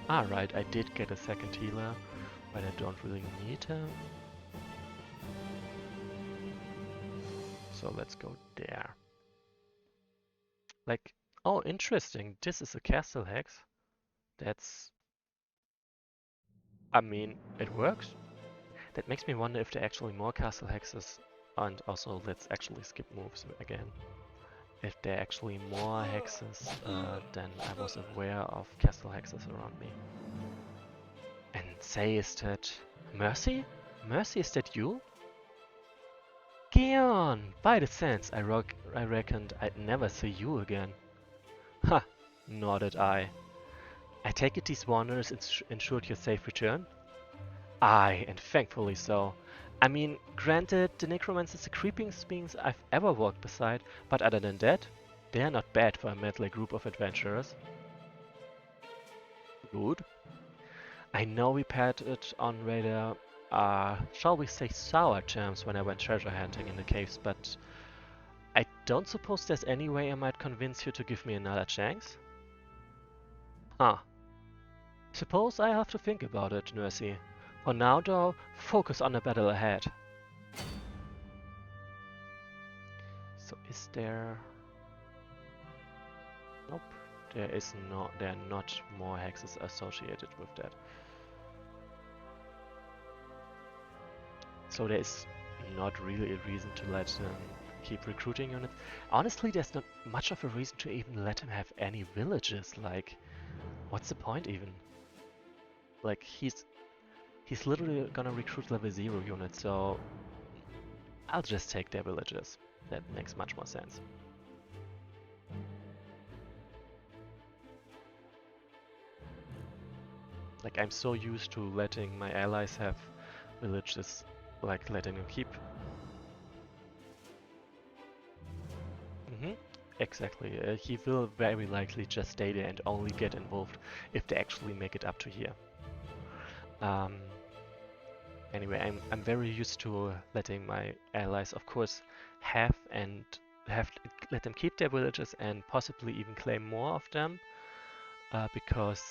Right, I did get a second healer, but I don't really need him. So let's go there. Like, oh, interesting, this is a castle hex. That's... I mean, it works. That makes me wonder if there are actually more castle hexes. And also, let's actually skip moves again. If there are actually more hexes than I was aware of castle hexes around me. And say, is that Mercy? Mercy, is that you? Gion! By the sense, I reckoned I'd never see you again. Ha! Nodded I. I take it these wanderers ensured your safe return? Aye, and thankfully so. I mean, granted, the necromancers are the creepiest beings I've ever walked beside, but other than that, they are not bad for a meddling group of adventurers. Good. I know we parted on rather, shall we say, sour terms when I went treasure hunting in the caves, but I don't suppose there's any way I might convince you to give me another chance? Huh. Suppose I have to think about it, Nursey. For now, though, focus on the battle ahead. So is there... Nope. There are not more hexes associated with that. So there is not really a reason to let them keep recruiting units. Honestly, there's not much of a reason to even let him have any villages. Like, what's the point even? Like, he's literally gonna recruit level 0 units, so I'll just take their villages. That makes much more sense. Like, I'm so used to letting my allies have villages, like letting them keep. Exactly. He will very likely just stay there and only get involved if they actually make it up to here. Anyway, I'm very used to letting my allies, of course, let them keep their villages and possibly even claim more of them, because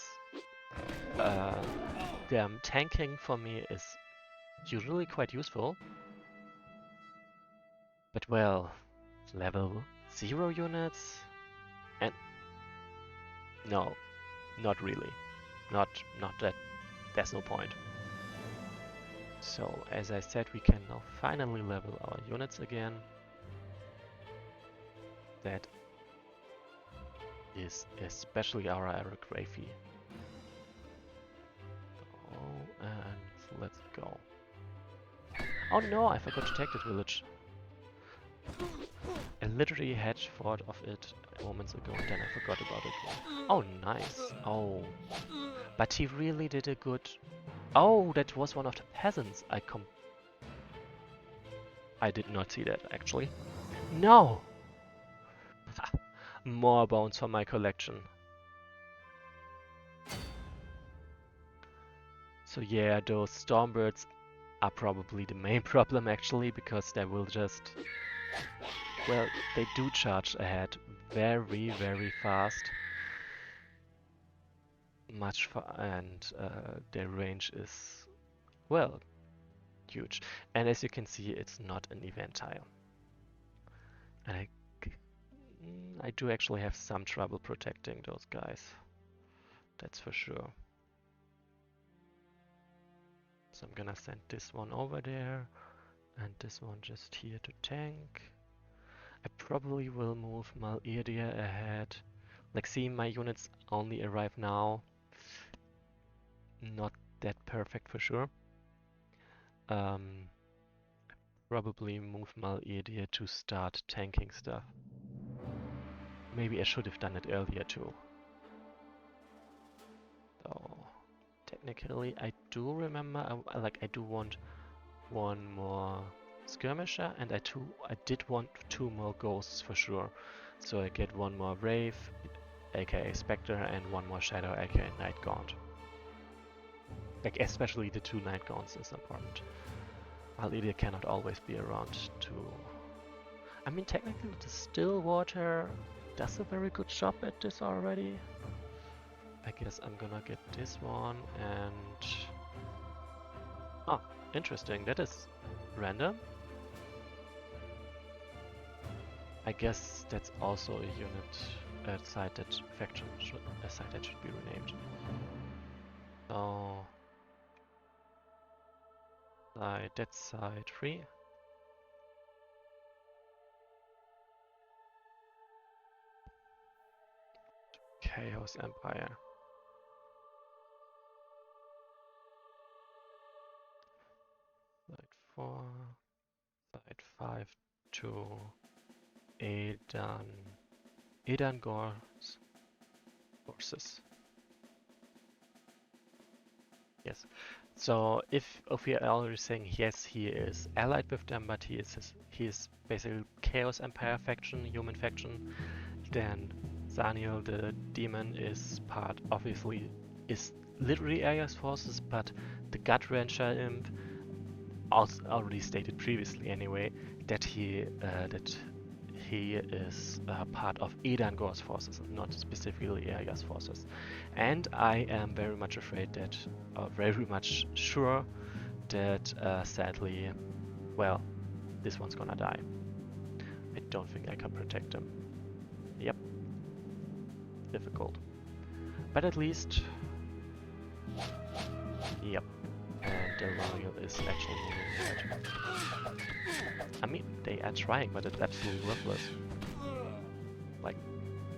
them tanking for me is usually quite useful. But well, level 0 units, and no, not really, not that. There's no point. So, as I said, we can now finally level our units again. That is especially our Eric Rafey. Oh, and let's go. Oh no, I forgot to take that village. I literally had thought of it moments ago and then I forgot about it. Oh, nice. Oh. But he really did a good... Oh, that was one of the peasants. I did not see that, actually. No! More bones for my collection. So yeah, those stormbirds are probably the main problem, actually, because they will just... Well, they do charge ahead very, very fast. And their range is... Well, huge. And as you can see, it's not an event tile. And I do actually have some trouble protecting those guys. That's for sure. So I'm gonna send this one over there and this one just here to tank. I probably will move Malirdia ahead. Like, see, my units only arrive now. Not that perfect for sure. Probably move Malirdia to start tanking stuff. Maybe I should have done it earlier too. So technically I do remember, I do want one more skirmisher, and I did want 2 more ghosts for sure. So I get 1 more Wraith, aka Spectre, and 1 more Shadow, aka Night Gaunt. Like, especially the 2 Night Gaunts is important. Malirdia cannot always be around to... I mean, technically the Stillwater does a very good job at this already. I guess I'm gonna get this one and... Oh, interesting, that is random. I guess that's also a unit, a site that should be renamed. So... that's side 3. Chaos Empire. Side 4, side 5 to Edan Gore's forces. Yes. So if we are already saying yes, he is allied with them, but he is basically Chaos Empire faction, human faction, then Zaniel the demon is part, obviously, is literally Aria's forces, but the Gut Wrencher imp also already stated previously anyway that he is part of Edan Gore's forces, not specifically Aria's forces. And I am very much afraid that, very much sure that sadly, well, this one's gonna die. I don't think I can protect him. Yep. Difficult. But at least... Yep. And the Royal is actually moving ahead. I mean, they are trying, but it's absolutely worthless. Like,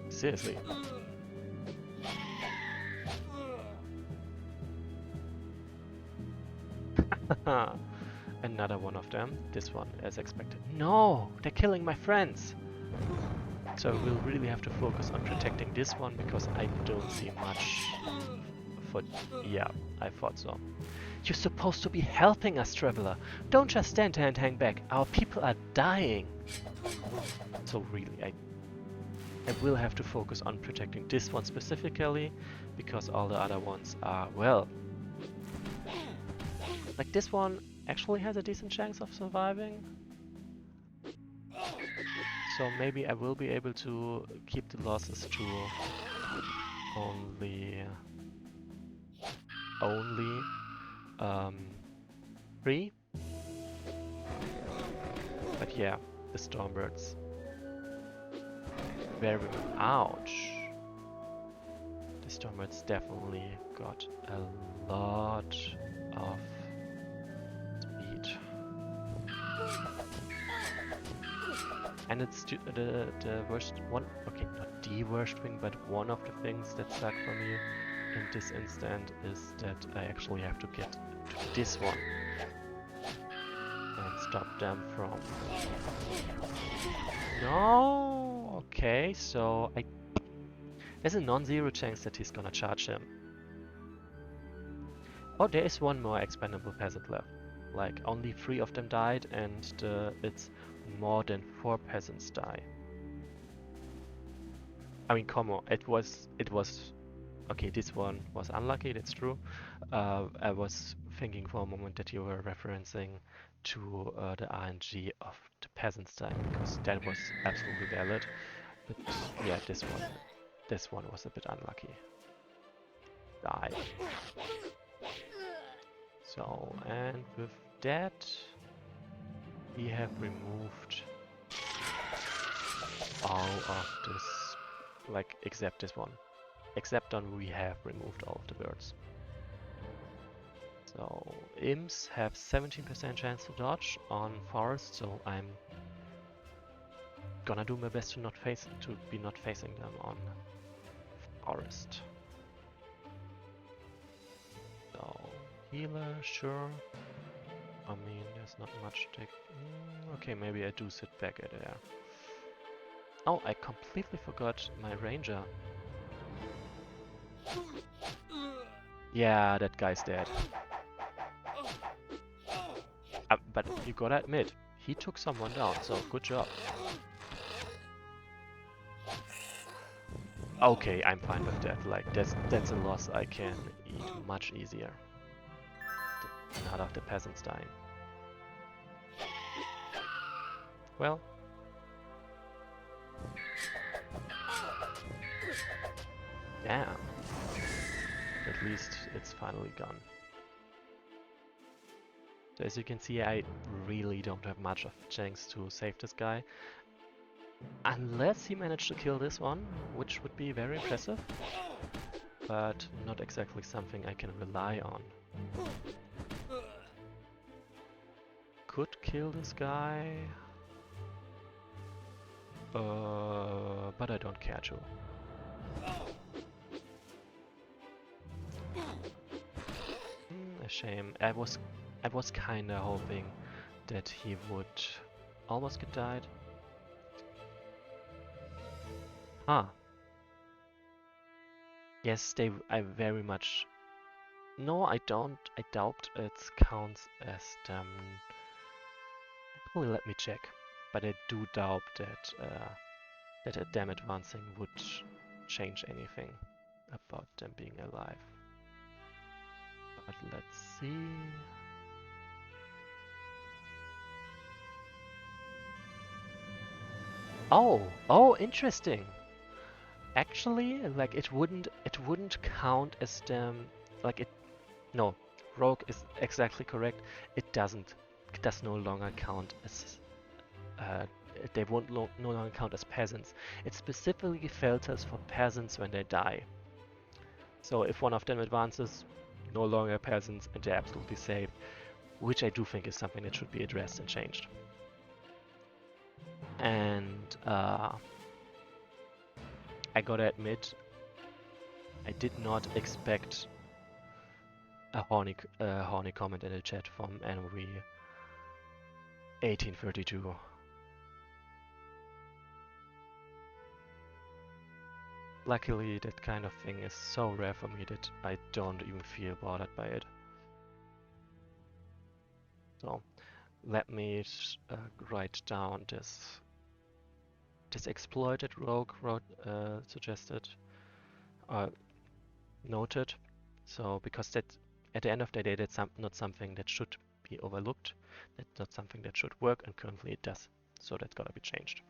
seriously. Another one of them. This one, as expected. No! They're killing my friends! So we'll really have to focus on protecting this one, because I don't see much for... Yeah, I thought so. You're supposed to be helping us, Traveler! Don't just stand there and hang back! Our people are dying! So really, I will have to focus on protecting this one specifically, because all the other ones are, well... Like, this one actually has a decent chance of surviving. So maybe I will be able to keep the losses to only 3. But yeah, the Stormbirds. Very... Ouch! The Stormbirds definitely got a lot of speed. And it's the worst one, okay, not the worst thing, but one of the things that suck for me in this instant is that I actually have to get to this one and stop them from... No! Okay, so there's a non-zero chance that he's gonna charge him. Oh, there is one more expendable peasant left. Like, only 3 of them died, and it's more than 4 peasants die. I mean, come on, it was... Okay, this one was unlucky, that's true. I was thinking for a moment that you were referencing to the RNG of the peasants dying, because that was absolutely valid. But yeah, this one was a bit unlucky. Die. So, and with that, we have removed all of this, like, except this one. Except on we have removed all of the birds. So, imps have 17% chance to dodge on forest, so I'm gonna do my best to be not facing them on forest. So, healer, sure. I mean, there's not much to take. Okay, maybe I do sit back at there. Oh, I completely forgot my ranger. Yeah, that guy's dead. But you gotta admit, he took someone down, so good job. Okay, I'm fine with that. Like, that's a loss I can eat much easier. None of the peasants dying. Well. Damn. At least it's finally gone. So as you can see, I really don't have much of a chance to save this guy. Unless he managed to kill this one, which would be very impressive. But not exactly something I can rely on. Could kill this guy. But I don't care to. A shame. I was kinda hoping that he would almost get died. Huh. Yes, I very much... No, I don't. I doubt it counts as Actually, let me check. But I do doubt that that a them advancing would change anything about them being alive. But let's see. Oh, interesting. Actually, like it wouldn't count as them, like it. No, rogue is exactly correct. It does no longer count as they won't no longer count as peasants. It specifically filters for peasants when they die. So if one of them advances, no longer peasants, and they're absolutely safe, which I do think is something that should be addressed and changed. And I gotta admit, I did not expect a horny comment in the chat from Envy 1832. Luckily, that kind of thing is so rare for me that I don't even feel bothered by it. So, let me write down this exploited rogue suggested, noted. So, because that at the end of the day, that's not something that should be overlooked. That's not something that should work, and currently it does. So that's gotta be changed.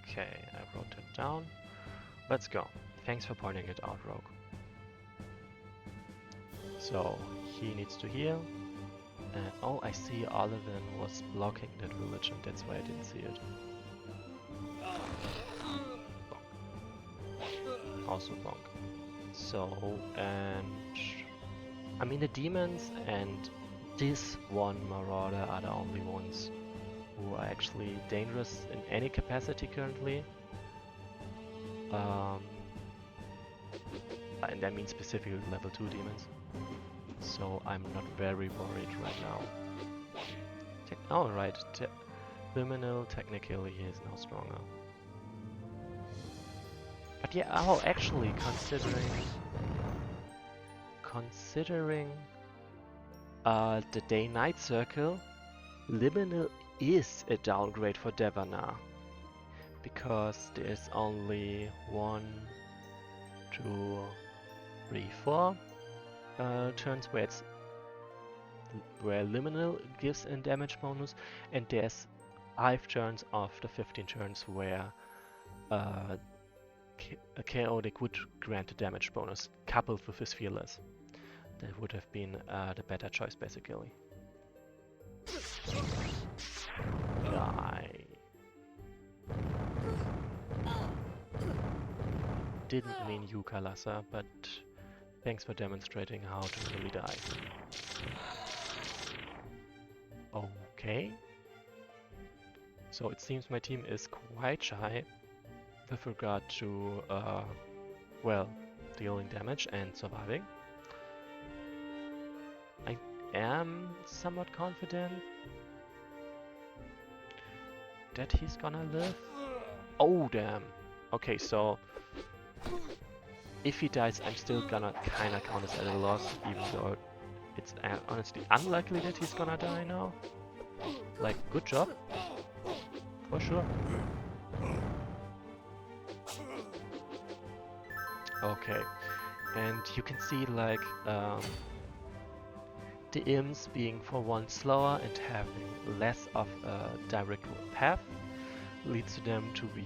Okay, I wrote it down. Let's go. Thanks for pointing it out, Rogue. So, he needs to heal. And oh, I see Olivan was blocking that village, and that's why I didn't see it. Also bonk. So, and I mean the demons and this one marauder are the only ones who are actually dangerous in any capacity currently. And that means specifically level 2 demons. So I'm not very worried right now. Oh right, Liminal technically he is now stronger. But yeah, oh actually considering the day-night circle, Liminal is a downgrade for Devanar. Because there's only 1, 2, 3, 4 turns where Liminal gives a damage bonus, and there's 5 turns of the 15 turns where Chaotic would grant a damage bonus, coupled with his Fearless. That would have been the better choice, basically. Die. Didn't mean you, Kalasa, but thanks for demonstrating how to really die. Okay. So it seems my team is quite shy with regard to, well, dealing damage and surviving. I am somewhat confident that he's gonna live. Oh, damn. Okay, so if he dies, I'm still gonna kinda count this as a loss, even though it's honestly unlikely that he's gonna die now. Like, good job. For sure. Okay, and you can see like the imps being for one slower and having less of a direct path leads to them to be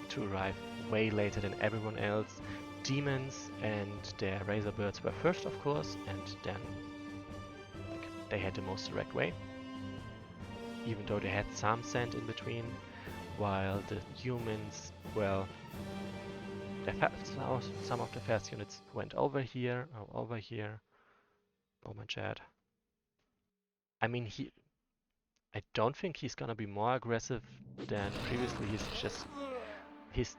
to arrive way later than everyone else. Demons and their razor birds were first, of course, and then they had the most direct way, even though they had some sand in between, while the humans, well, some of the fast units went over here, or over here. Oh my chat. I mean, I don't think he's gonna be more aggressive than previously. He's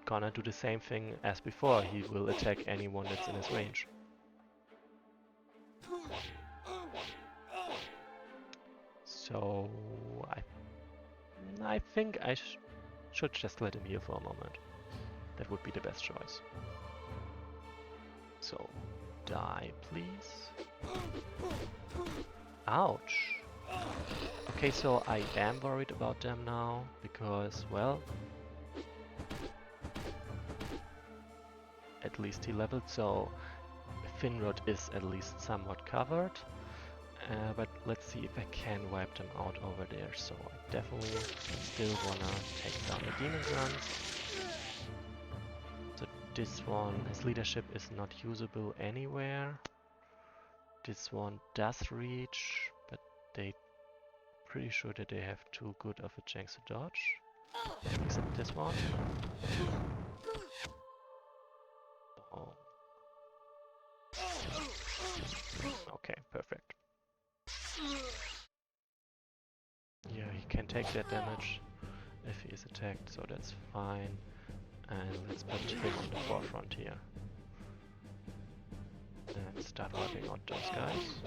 gonna do the same thing as before. He will attack anyone that's in his range. So I think I should just let him heal for a moment. That would be the best choice. So, die, please. Ouch. Okay, so I am worried about them now, because, well, at least he leveled, so Finrod is at least somewhat covered. But let's see if I can wipe them out over there. So I definitely still wanna take down the demon runs. So this one, his leadership is not usable anywhere. This one does reach, but they pretty sure that they have too good of a chance to dodge. Except this one. Oh. Okay, perfect. Yeah, he can take that damage if he is attacked, so that's fine. And let's put him on the forefront here. And start wiping out those guys.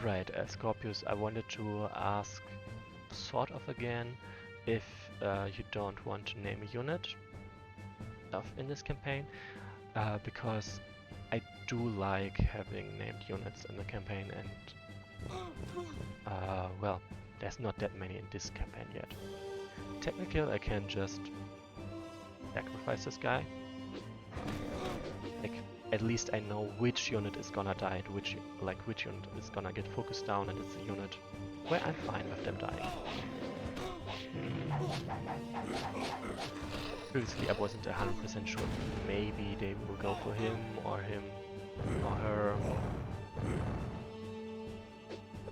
Right, Scorpius, I wanted to ask sort of again if you don't want to name a unit in this campaign, because I do like having named units in the campaign, and well, there's not that many in this campaign yet. Technically, I can just sacrifice this guy. Like, at least I know which unit is gonna die and which unit is gonna get focused down, and it's a unit where I'm fine with them dying. Previously I wasn't 100% sure. Maybe they will go for him or her.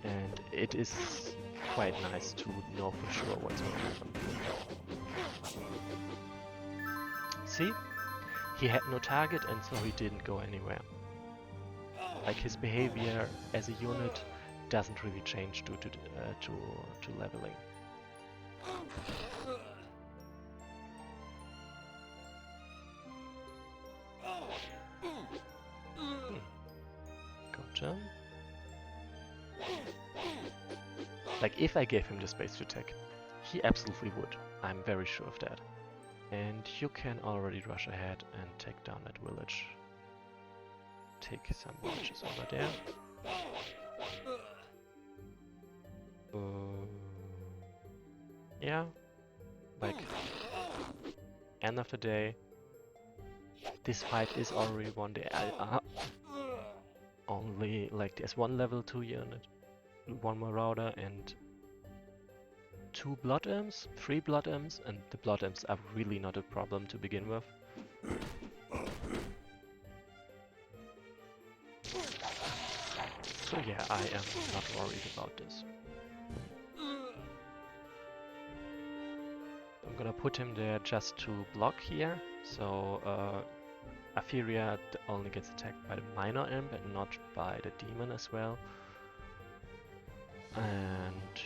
And it is quite nice to know for sure what's going to happen. See? He had no target and so he didn't go anywhere. Like his behavior as a unit doesn't really change due to leveling. Gotcha. Like if I gave him the space to attack, he absolutely would. I'm very sure of that. And you can already rush ahead and take down that village. Take some villages over there. Yeah, like, end of the day, this fight is already won. Only, like, there's one level 2 unit, one Marauder, and 2 Blood Imps, 3 Blood Imps, and the Blood Imps are really not a problem to begin with. So yeah, I am not worried about this. I'm gonna put him there just to block here, so Aphiria only gets attacked by the Minor Imp and not by the Demon as well. And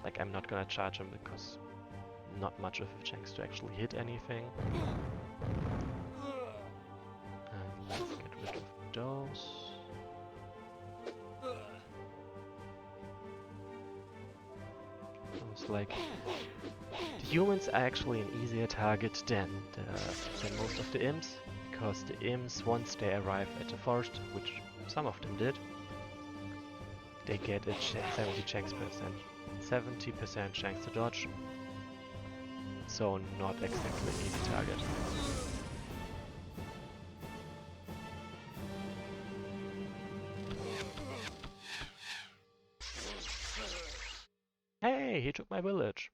like I'm not gonna charge him because not much of a chance to actually hit anything. And let's get rid of those. Sounds like the humans are actually an easier target than most of the imps, because the imps, once they arrive at the forest, which some of them did, they get a 70% chance to dodge. So not exactly an easy target. Hey, he took my village.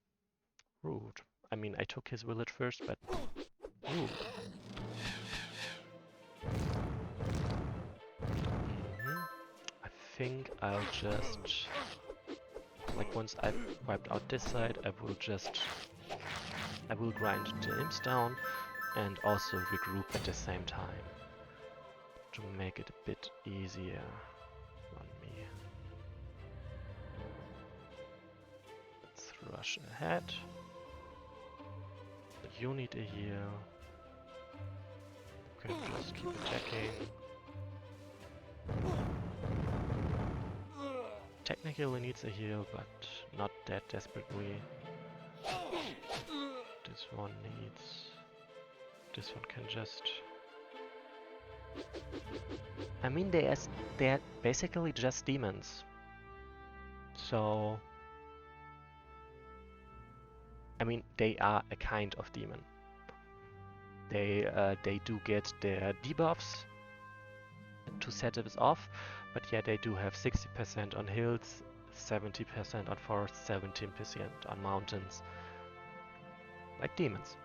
Rude. I mean, I took his village first, but rude. I think I'll just, like, once I've wiped out this side, I will grind the imps down and also regroup at the same time to make it a bit easier on me. Let's rush ahead. You need a heal. You can just keep attacking. Technically needs a heal, but not that desperately. This one needs... This one can just... I mean, they're basically just demons. So... I mean, they are a kind of demon. They do get their debuffs to set it off, but yeah, they do have 60% on hills, 70% on forests, 17% on mountains. Like demons.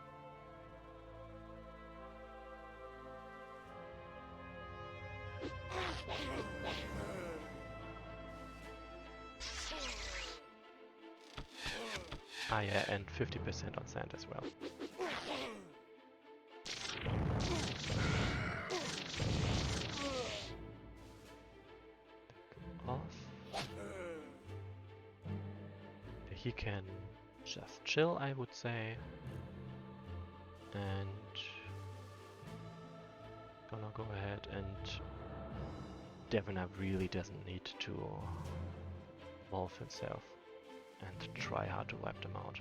Ah yeah, and 50% on sand as well. Off. He can just chill, I would say. And gonna go ahead and Devina really doesn't need to evolve himself and try hard to wipe them out.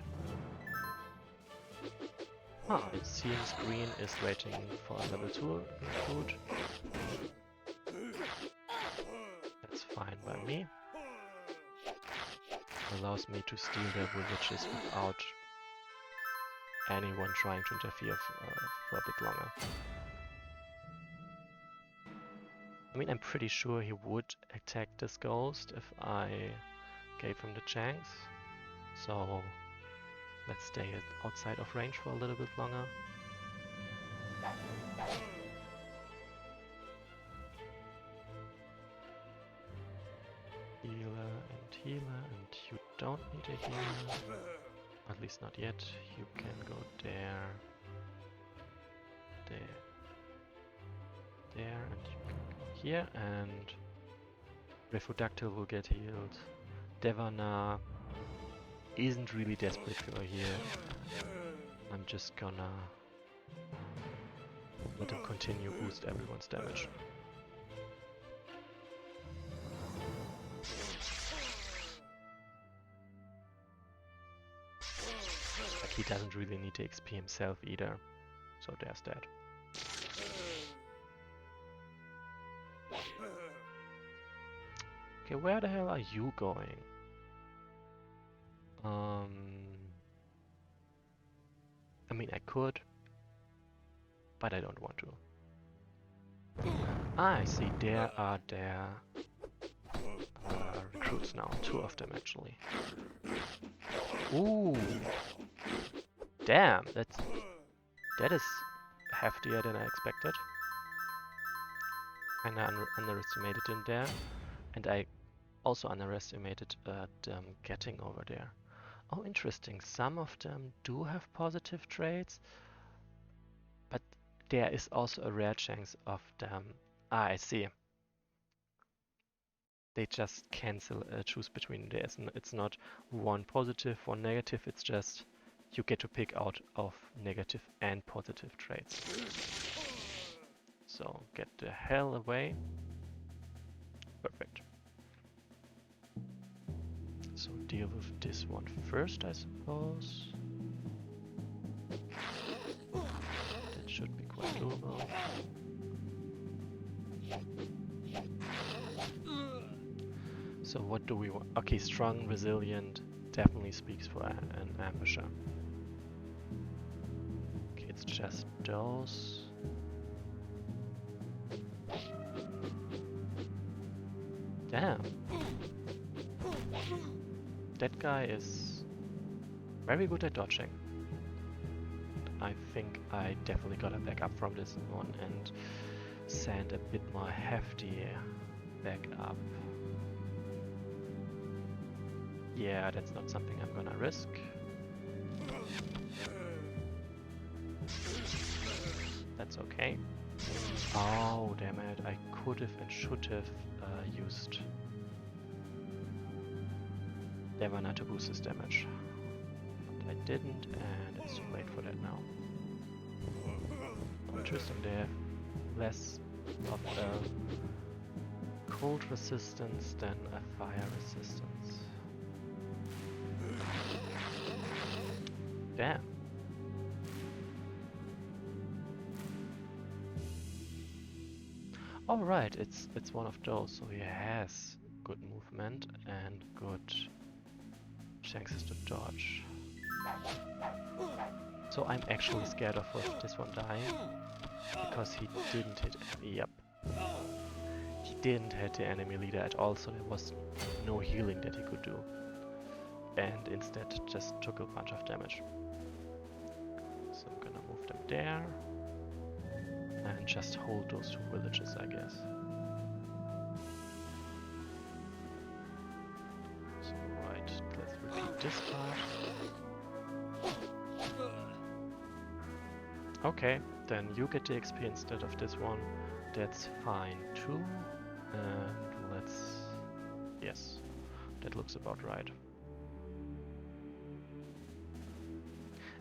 Ah, it seems green is waiting for a level 2 recruit. That's fine by me. Allows me to steal their villages without anyone trying to interfere for a bit longer. I mean, I'm pretty sure he would attack this ghost if I gave him the chance. So let's stay outside of range for a little bit longer. Healer, and you don't need a healer. But at least not yet. You can go there, there, there, and you can go here, and Refodactyl will get healed. Devana isn't really desperate for here. I'm just gonna let him continue boost everyone's damage. Like, he doesn't really need to XP himself either, so there's that. Okay, where the hell are you going? I mean, I could, but I don't want to. Ah, I see, there are their recruits now, 2 of them actually. Ooh! Damn, that is heftier than I expected. Kinda underestimated him there, and I also underestimated them getting over there. Oh, interesting. Some of them do have positive traits, but there is also a rare chance of them. Ah, I see. They just cancel, choose between theirs. It's not one positive, one negative. It's just you get to pick out of negative and positive traits. So get the hell away. Perfect. So deal with this one first, I suppose. That should be quite doable. So what do we want? Okay, strong, resilient, definitely speaks for an ambusher. Okay, it's just those. Damn. That guy is very good at dodging. I think I definitely gotta back up from this one and send a bit more hefty back up. Yeah, that's not something I'm gonna risk. That's okay. Oh, damn it. I could have and should have used Devana to boost his damage. But I didn't, and it's too late for that now. Interesting, they have less of a cold resistance than a fire resistance. Damn. Alright, it's one of those, so he has good movement and good chances to dodge. So I'm actually scared of this one dying, because he didn't hit, yep. He didn't hit the enemy leader at all, so there was no healing that he could do. And instead just took a bunch of damage. So I'm gonna move them there. And just hold those 2 villages, I guess. So, right, let's repeat this part. Okay, then you get the XP instead of this one. That's fine too. And let's... yes, that looks about right.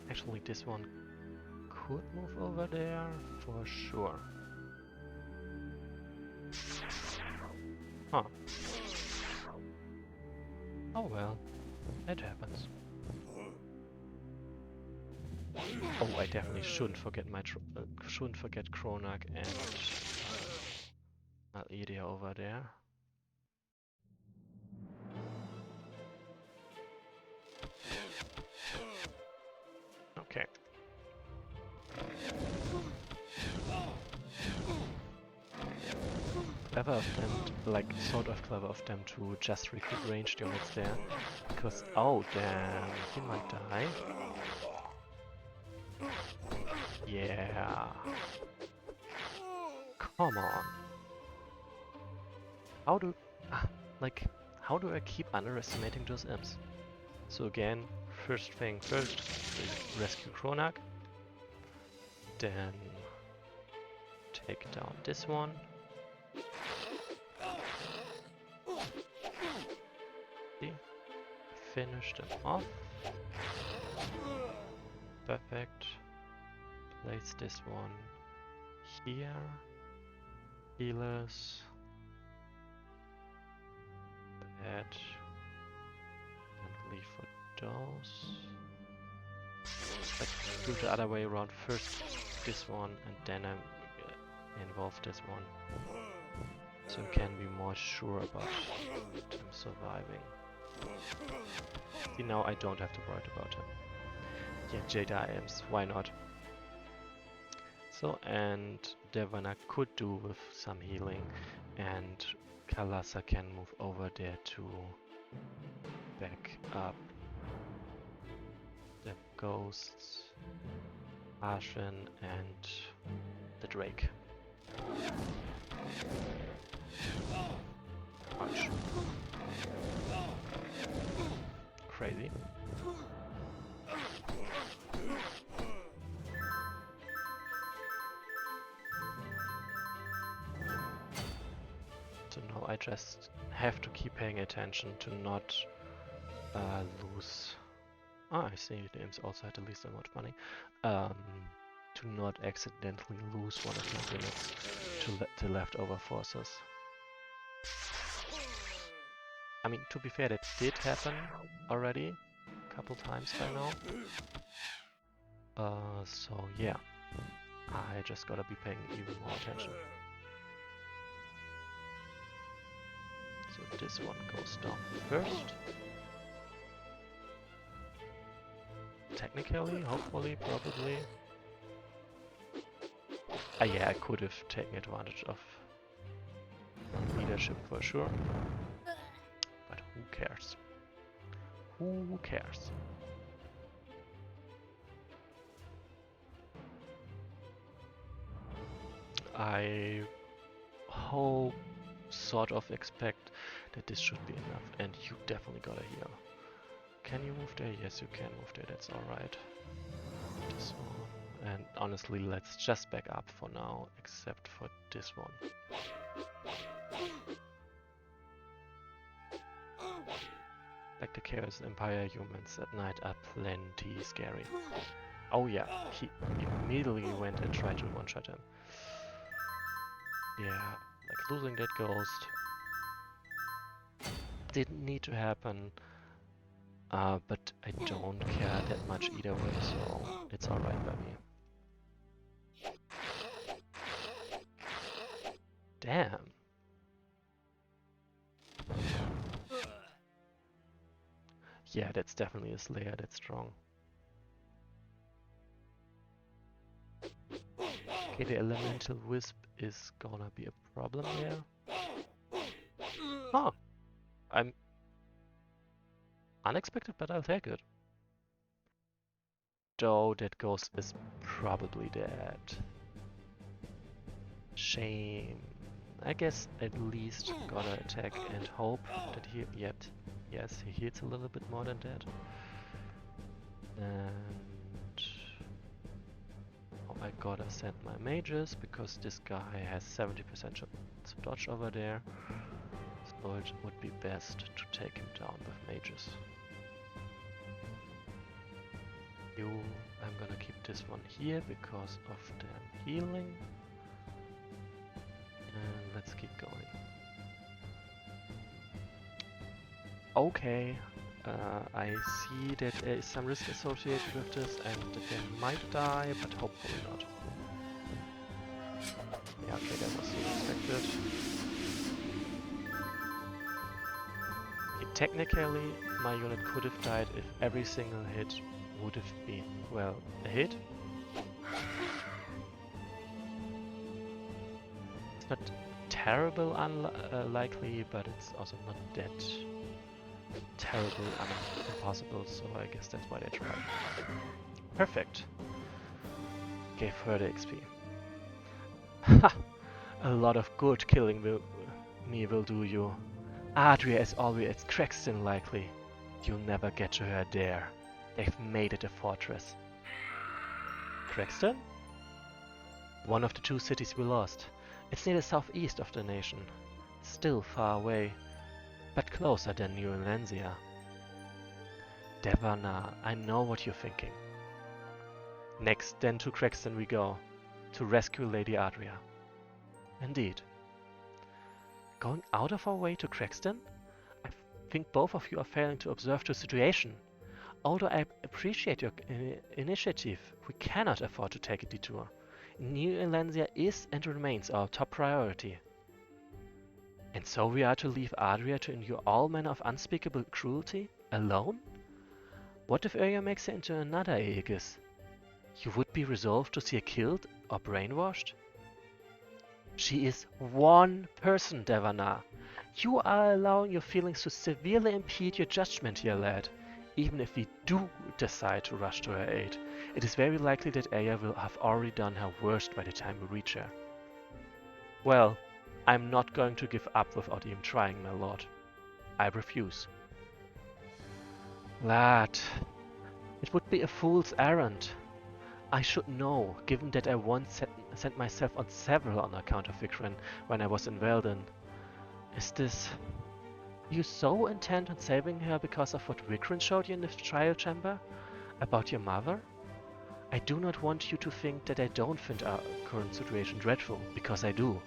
Actually, this one could move over there for sure. Huh. Oh well, it happens. Oh, I definitely shouldn't forget Kronak and Al'Edia over there. Okay. Clever of them, like sort of clever of them to just recruit ranged units there, because oh damn, he might die. Yeah. Come on. How do I keep underestimating those imps? So again, first thing first, rescue Kronak. Then take down this one. See? Finish them off. Perfect. Place this one here. Healers. Bad. And leave for those. Let's do the other way around. First this one and then I involve this one. So we can be more sure about him surviving. See, now I don't have to worry about him. Yeah, Jade IMs, why not? So, and Devana could do with some healing, and Kalasa can move over there to back up the ghosts, Ashen, and the Drake. Ouch. Crazy. So now I just have to keep paying attention to not lose. Ah, I see the imps also had the least amount of money. To not accidentally lose one of my units to the leftover forces. I mean, to be fair, that did happen already a couple times by now. So yeah, I just gotta be paying even more attention. So this one goes down first. Technically, hopefully, probably. Yeah, I could have taken advantage of leadership for sure. But who cares? Who cares? I hope, sort of expect that this should be enough, and you definitely gotta heal. Can you move there? Yes, you can move there, that's alright. This one, and honestly, let's just back up for now, except for this one. Like the Chaos Empire humans at night are plenty scary. Oh yeah, he immediately went and tried to one-shot him. Yeah, like losing that ghost didn't need to happen, but I don't care that much either way, so it's alright by me. Damn. Yeah, that's definitely a Slayer, that's strong. Okay, the Elemental Wisp is gonna be a problem there. Oh! I'm unexpected, but I'll take it. Though that ghost is probably dead. Shame. I guess at least gotta attack and hope that he... Yes, he hits a little bit more than that. And... oh, I gotta send my mages, because this guy has 70% chance to dodge over there. So it would be best to take him down with mages. I'm gonna keep this one here because of the healing. And let's keep going. Okay, I see that there is some risk associated with this and that they might die, but hopefully not. Yeah, okay, that was expected. Okay, technically, my unit could have died if every single hit would have been, well, a hit. It's not terrible unlikely, but it's also not that terrible impossible, so I guess that's why they tried. Perfect. Gave her the XP. Ha! A lot of good killing will do you. Adria is always Crexton likely. You'll never get to her there. They've made it a fortress. Crexton? One of the 2 cities we lost. It's near the southeast of the nation. Still far away, but closer than New Elancia. Devana, I know what you're thinking. Next, then to Crexton we go, to rescue Lady Adria. Indeed. Going out of our way to Crexton? I think both of you are failing to observe the situation. Although I appreciate your initiative, we cannot afford to take a detour. New Elancia is and remains our top priority. And so we are to leave Adria to endure all manner of unspeakable cruelty? Alone? What if Urya makes her into another Aegis? You would be resolved to see her killed or brainwashed? She is one person, Devana. You are allowing your feelings to severely impede your judgment here, lad. Even if we do decide to rush to her aid, it is very likely that Aya will have already done her worst by the time we reach her. Well, I'm not going to give up without even trying, my lord. I refuse. Lad, it would be a fool's errand. I should know, given that I once sent myself on several on account of Vikran when I was in Velden. Is this... You so intent on saving her because of what Vikran showed you in the trial chamber? About your mother? I do not want you to think that I don't find our current situation dreadful, because I do.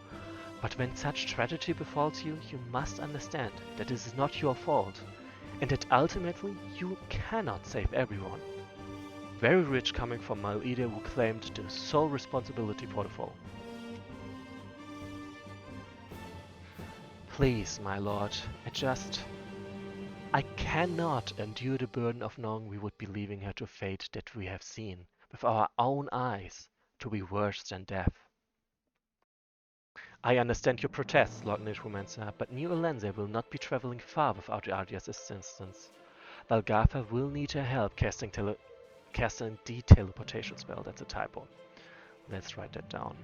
But when such tragedy befalls you, you must understand that this is not your fault, and that ultimately you cannot save everyone. Very rich coming from Mal'ida, who claimed the sole responsibility for the fall. Please, my lord, I cannot endure the burden of knowing we would be leaving her to fate that we have seen, with our own eyes, to be worse than death. I understand your protests, Lord Necromancer, but New Elancia will not be traveling far without Adria's assistance. Valgartha will need her help casting the teleportation spell. That's a typo. Let's write that down.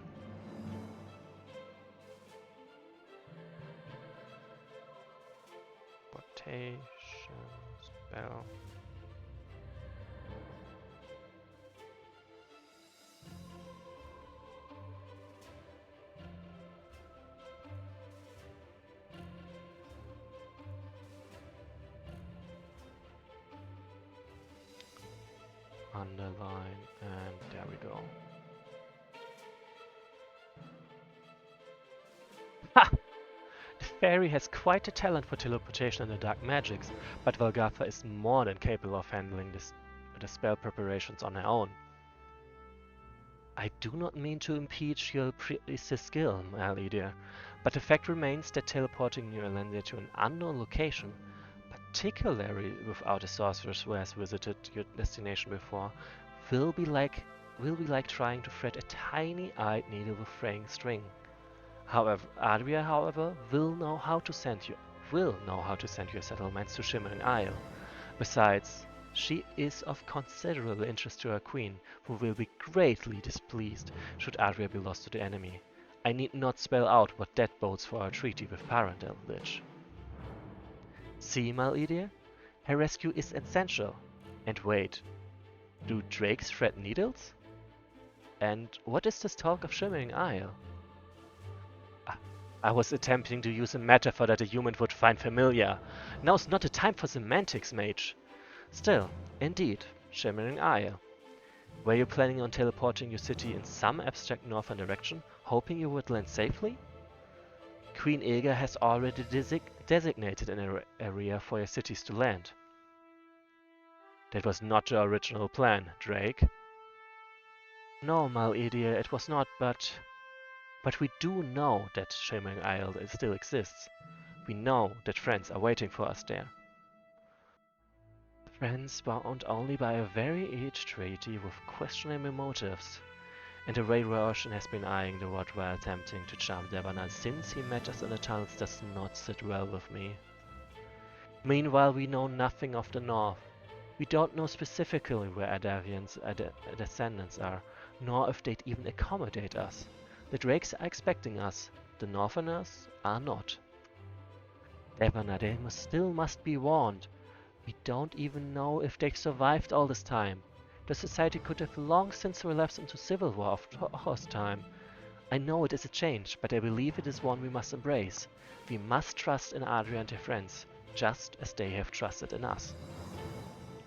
Teleportation spell. Underline, and there we go. Ha! The fairy has quite a talent for teleportation and the dark magics, but Valgartha is more than capable of handling the spell preparations on her own. I do not mean to impeach your priestess skill, Mal'ida, but the fact remains that teleporting New Elancia to an unknown location, particularly without a sorceress who has visited your destination before, will be like trying to thread a tiny-eyed needle with fraying string. However, Adria, will know how to send your settlements to Shimmering Isle. Besides, she is of considerable interest to her queen, who will be greatly displeased should Adria be lost to the enemy. I need not spell out what that bodes for our treaty with Parandel Lich. See, Mal'ida? Her rescue is essential. And wait, do drakes thread needles? And what is this talk of Shimmering Isle? I was attempting to use a metaphor that a human would find familiar. Now's not the time for semantics, mage. Still, indeed, Shimmering Isle. Were you planning on teleporting your city in some abstract northern direction, hoping you would land safely? Queen Ilga has already designated an area for your cities to land. That was not your original plan, Drake. No, Mal'ida, it was not, but we do know that Shimmering Isle still exists. We know that friends are waiting for us there. Friends bound only by a very aged treaty with questionable motives. And the Ray Roshan has been eyeing the rod while attempting to charm Devana since he met us in the tunnels does not sit well with me. Meanwhile, we know nothing of the North. We don't know specifically where Adavian's descendants are, nor if they'd even accommodate us. The Drakes are expecting us, the Northerners are not. Devana, they must be warned. We don't even know if they survived all this time. The society could have long since relapsed into civil war of horse time. I know it is a change, but I believe it is one we must embrace. We must trust in Adria and her friends, just as they have trusted in us.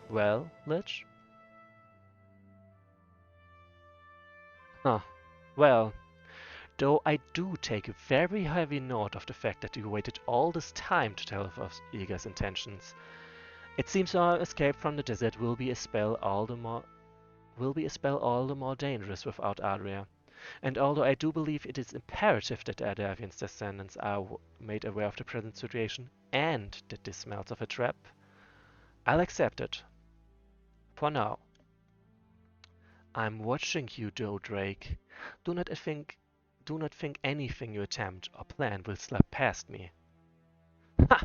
Well, Lich? Huh. Well, though I do take a very heavy note of the fact that you waited all this time to tell us Iga's intentions. It seems our escape from the desert will be a spell all the more dangerous without Adria. And although I do believe it is imperative that Ardavian's descendants are made aware of the present situation and that this smells of a trap, I'll accept it. For now. I'm watching you, though, Drake. Do not think do not think anything you attempt or plan will slip past me. Ha!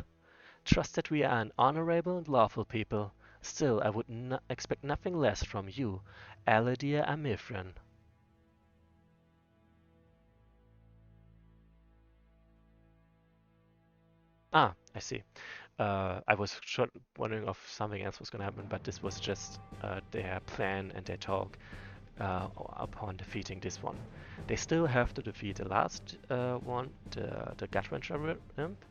Trust that we are an honorable and lawful people. Still, I would expect nothing less from you, Aladir Amifrin. Ah, I see. I was wondering if something else was going to happen, but this was just their plan and their talk upon defeating this one. They still have to defeat the last one, the Gutwrencher imp.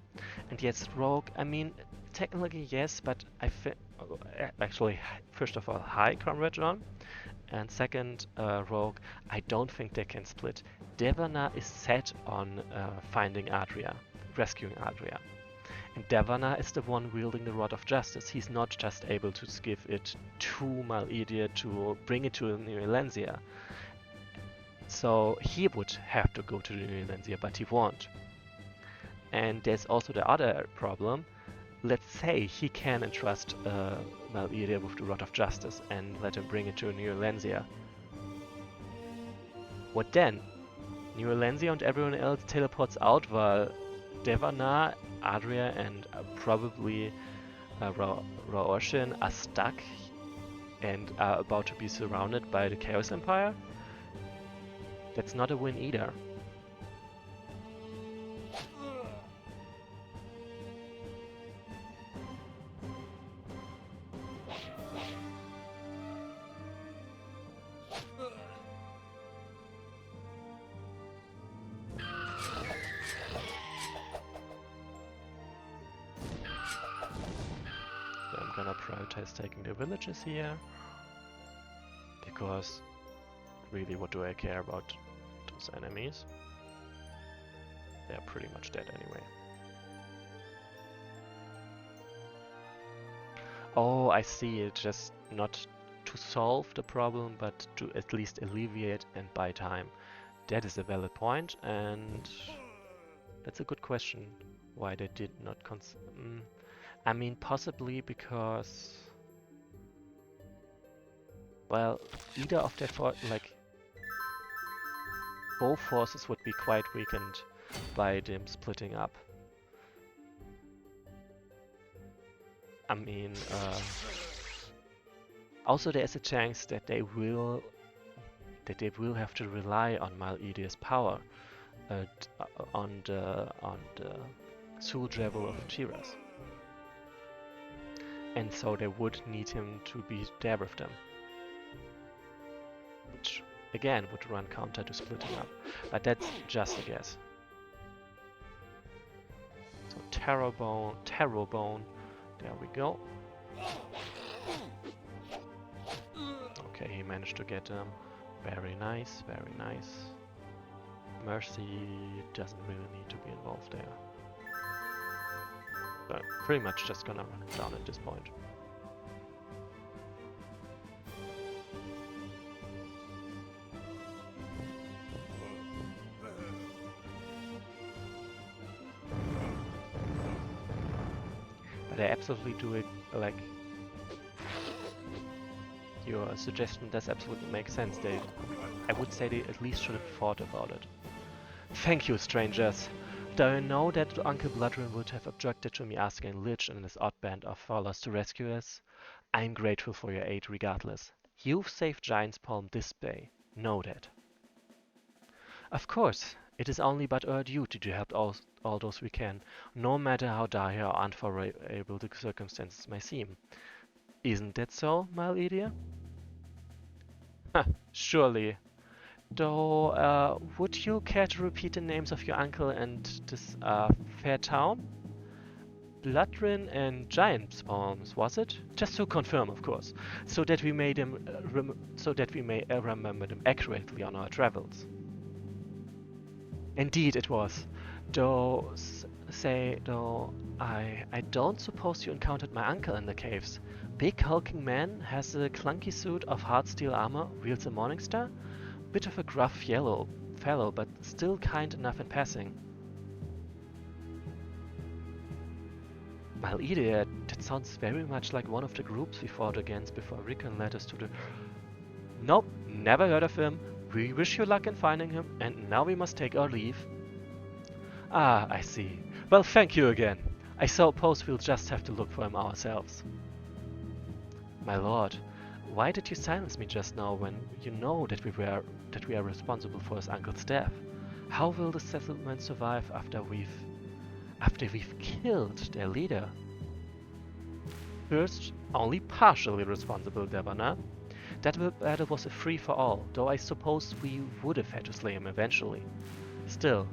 And yes, Rogue, I mean, technically yes, but I think, actually, first of all, hi, Comrade John. And second, Rogue, I don't think they can split. Devana is set on finding Adria, rescuing Adria. And Devana is the one wielding the Rod of Justice. He's not just able to give it to Mal-Edir to bring it to New Elancia. So he would have to go to New Elancia, but he won't. And there's also the other problem. Let's say he can entrust Mal-Edir with the Rod of Justice and let him bring it to New Elancia. What then? New Elancia and everyone else teleports out while Devana, Adria, and probably Raoshin are stuck and are about to be surrounded by the Chaos Empire? That's not a win either. Prioritize taking the villages here, because really what do I care about those enemies? They're pretty much dead anyway. Oh, I see, it's just not to solve the problem, but to at least alleviate and buy time. That is a valid point, and that's a good question, why they did not I mean, possibly because, well, either of their both forces would be quite weakened by them splitting up. I mean, also there's a chance that they will have to rely on Mal-Edir's power on the Soul Javel of Tiras. And so they would need him to be there with them. Which, again, would run counter to splitting up. But that's just a guess. So Terrorbone, there we go. Okay, he managed to get them. Very nice, very nice. Mercy doesn't really need to be involved there. But pretty much just gonna run it down at this point. But I absolutely do it, like, your suggestion does absolutely make sense. I would say they at least should have thought about it. Thank you, strangers. Though I know that Uncle Bloodrin would have objected to me asking Lich and his odd band of followers to rescue us, I am grateful for your aid regardless. You've saved Giant's Palm this day. Know that. Of course, It is only but our duty to help all those we can, no matter how dire or unfavorable the circumstances may seem. Isn't that so, Mal'Edia? Surely. Though, would you care to repeat the names of your uncle and this fair town? Bloodrin and Giant Spawns, was it? Just to confirm, of course, so that we may remember them accurately on our travels. Indeed, it was. Though, I don't suppose you encountered my uncle in the caves. Big hulking man, has a clunky suit of hard steel armor, wields a morning star. Bit of a gruff yellow fellow, but still kind enough in passing. Well, idiot, that sounds very much like one of the groups we fought against before Rickon led us to the... Nope, never heard of him. We wish you luck in finding him, and now we must take our leave. Ah, I see. Well, thank you again. I suppose we'll just have to look for him ourselves. My lord, why did you silence me just now when you know that we are responsible for his uncle's death? How will the settlement survive after we've killed their leader? First, only partially responsible, Devana. That battle was a free-for-all, though I suppose we would have had to slay him eventually. Still,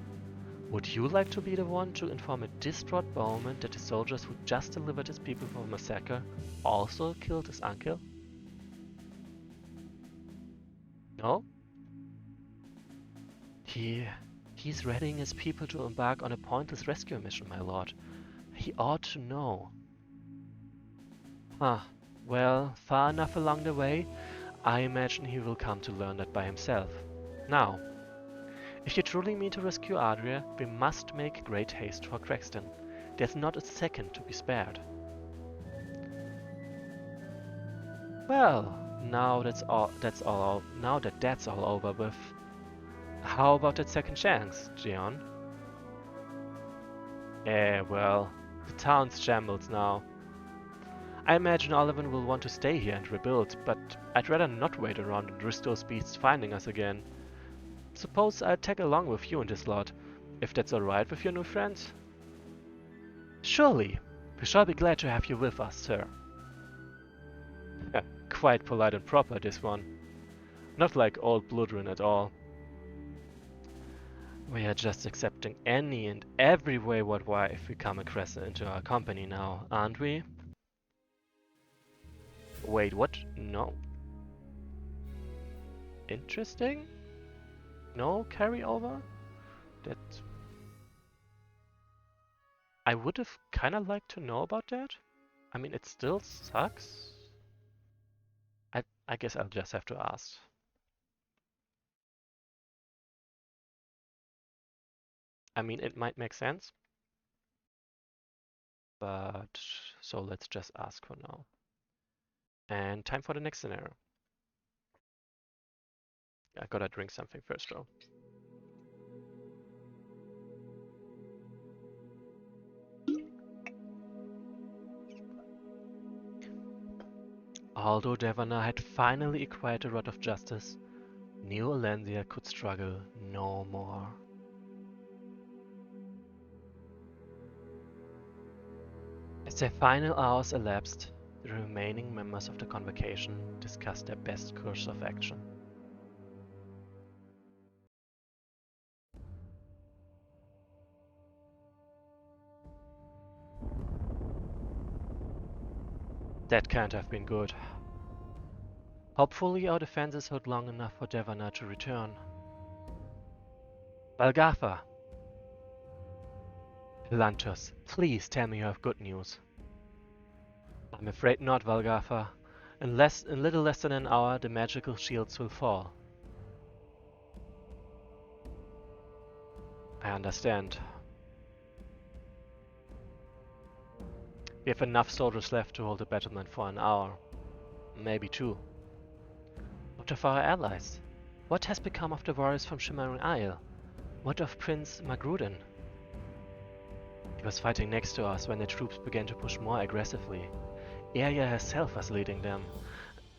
would you like to be the one to inform a distraught bowman that the soldiers who just delivered his people from a massacre also killed his uncle? No? He's readying his people to embark on a pointless rescue mission, my lord. He ought to know. Ah, well, far enough along the way, I imagine he will come to learn that by himself. Now, if you truly mean to rescue Adria, we must make great haste for Crexton. There's not a second to be spared. Well, now that's all over with. How about that second chance, Gion? Well, the town's shambles now. I imagine Oliver will want to stay here and rebuild, but I'd rather not wait around and risk those beasts finding us again. Suppose I'll tag along with you in this lot, if that's alright with your new friends? Surely. We shall be glad to have you with us, sir. Quite polite and proper, this one. Not like old Bloodrin at all. We are just accepting any and every wayward wife we come across into our company now, aren't we? Wait, what? No. Interesting? No carryover? That... I would have kinda liked to know about that. I mean, it still sucks. I guess I'll just have to ask. I mean, it might make sense. But, so let's just ask for now. And time for the next scenario. I gotta drink something first though. Although Devana had finally acquired a rod of justice, New Alandia could struggle no more. As their final hours elapsed, the remaining members of the convocation discussed their best course of action. That can't have been good. Hopefully our defenses hold long enough for Devana to return. Valgatha! Lantos, please tell me you have good news. I'm afraid not, Valgatha. In little less than an hour, the magical shields will fall. I understand. We have enough soldiers left to hold the battlement for an hour. Maybe two. What of our allies? What has become of the warriors from Shimmering Isle? What of Prince Magrudin? He was fighting next to us when the troops began to push more aggressively. Arya herself was leading them.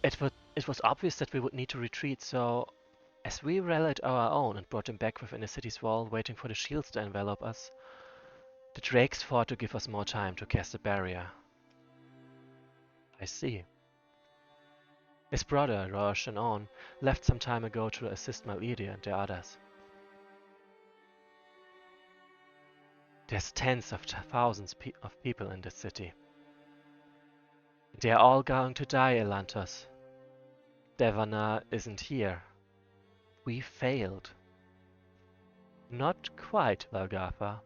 It was obvious that we would need to retreat, so As we rallied our own and brought them back within the city's wall, waiting for the shields to envelop us, the drakes fought to give us more time to cast the barrier. I see. His brother, Roshan On, left some time ago to assist Malidi and the others. There's tens of thousands of people in this city. They're all going to die, Elantos. Devana isn't here. We failed. Not quite, Valgatha.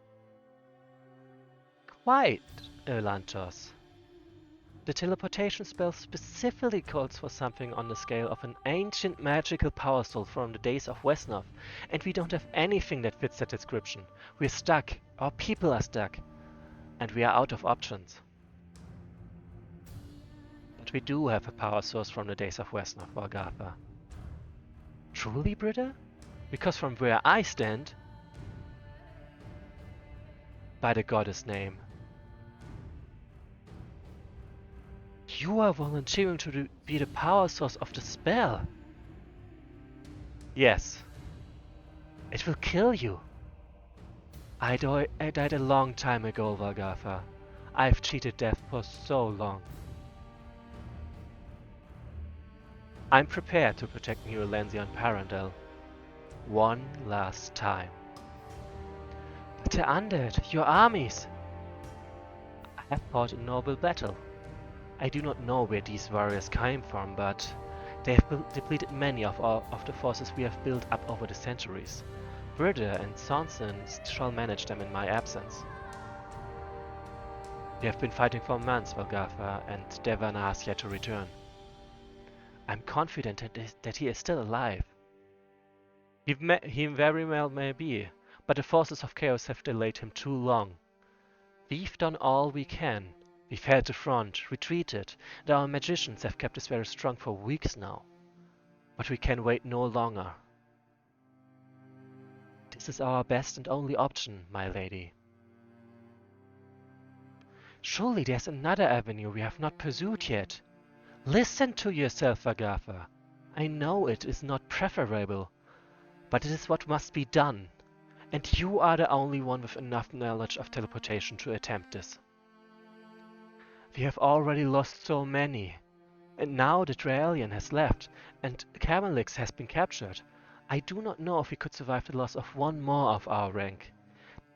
Quite, Elantos. The teleportation spell specifically calls for something on the scale of an ancient magical power soul from the days of Wesnoth, and we don't have anything that fits that description. We're stuck. Our people are stuck. And we are out of options. But we do have a power source from the days of Wesnoth, Valgatha. Truly, Britta? Because from where I stand, by the goddess name, you are volunteering to be the power source of the spell. Yes. It will kill you. I died a long time ago, Valgatha. I've cheated death for so long. I'm prepared to protect New Elansia and Parandel. One last time. But the undead, your armies! I have fought a noble battle. I do not know where these warriors came from, but they have depleted many of the forces we have built up over the centuries. Britta and Sonson shall manage them in my absence. We have been fighting for months, Valgatha, and Devana has yet to return. I'm confident that he is still alive. He very well may be, but the forces of chaos have delayed him too long. We've done all we can. We've held the front, retreated, and our magicians have kept us very strong for weeks now. But we can wait no longer. This is our best and only option, my lady. Surely there's another avenue we have not pursued yet. Listen to yourself, Valgatha. I know it is not preferable, but it is what must be done, and you are the only one with enough knowledge of teleportation to attempt this. We have already lost so many, and now the Traelian has left, and Camelix has been captured. I do not know if we could survive the loss of one more of our rank.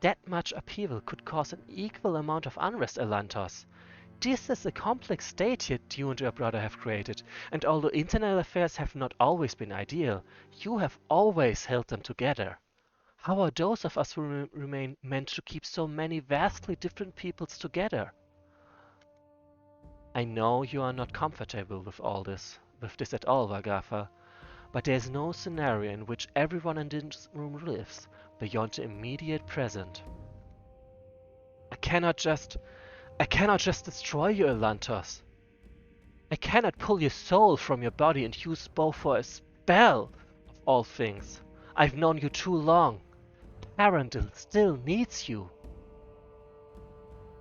That much upheaval could cause an equal amount of unrest, Elantos. This is a complex state you and your brother have created, and although internal affairs have not always been ideal, you have always held them together. How are those of us who remain meant to keep so many vastly different peoples together? I know you are not comfortable with this at all, Valgatha, but there is no scenario in which everyone in this room lives beyond the immediate present. I cannot just destroy you, Elantos. I cannot pull your soul from your body and use both for a spell, of all things. I've known you too long. Arundel still needs you.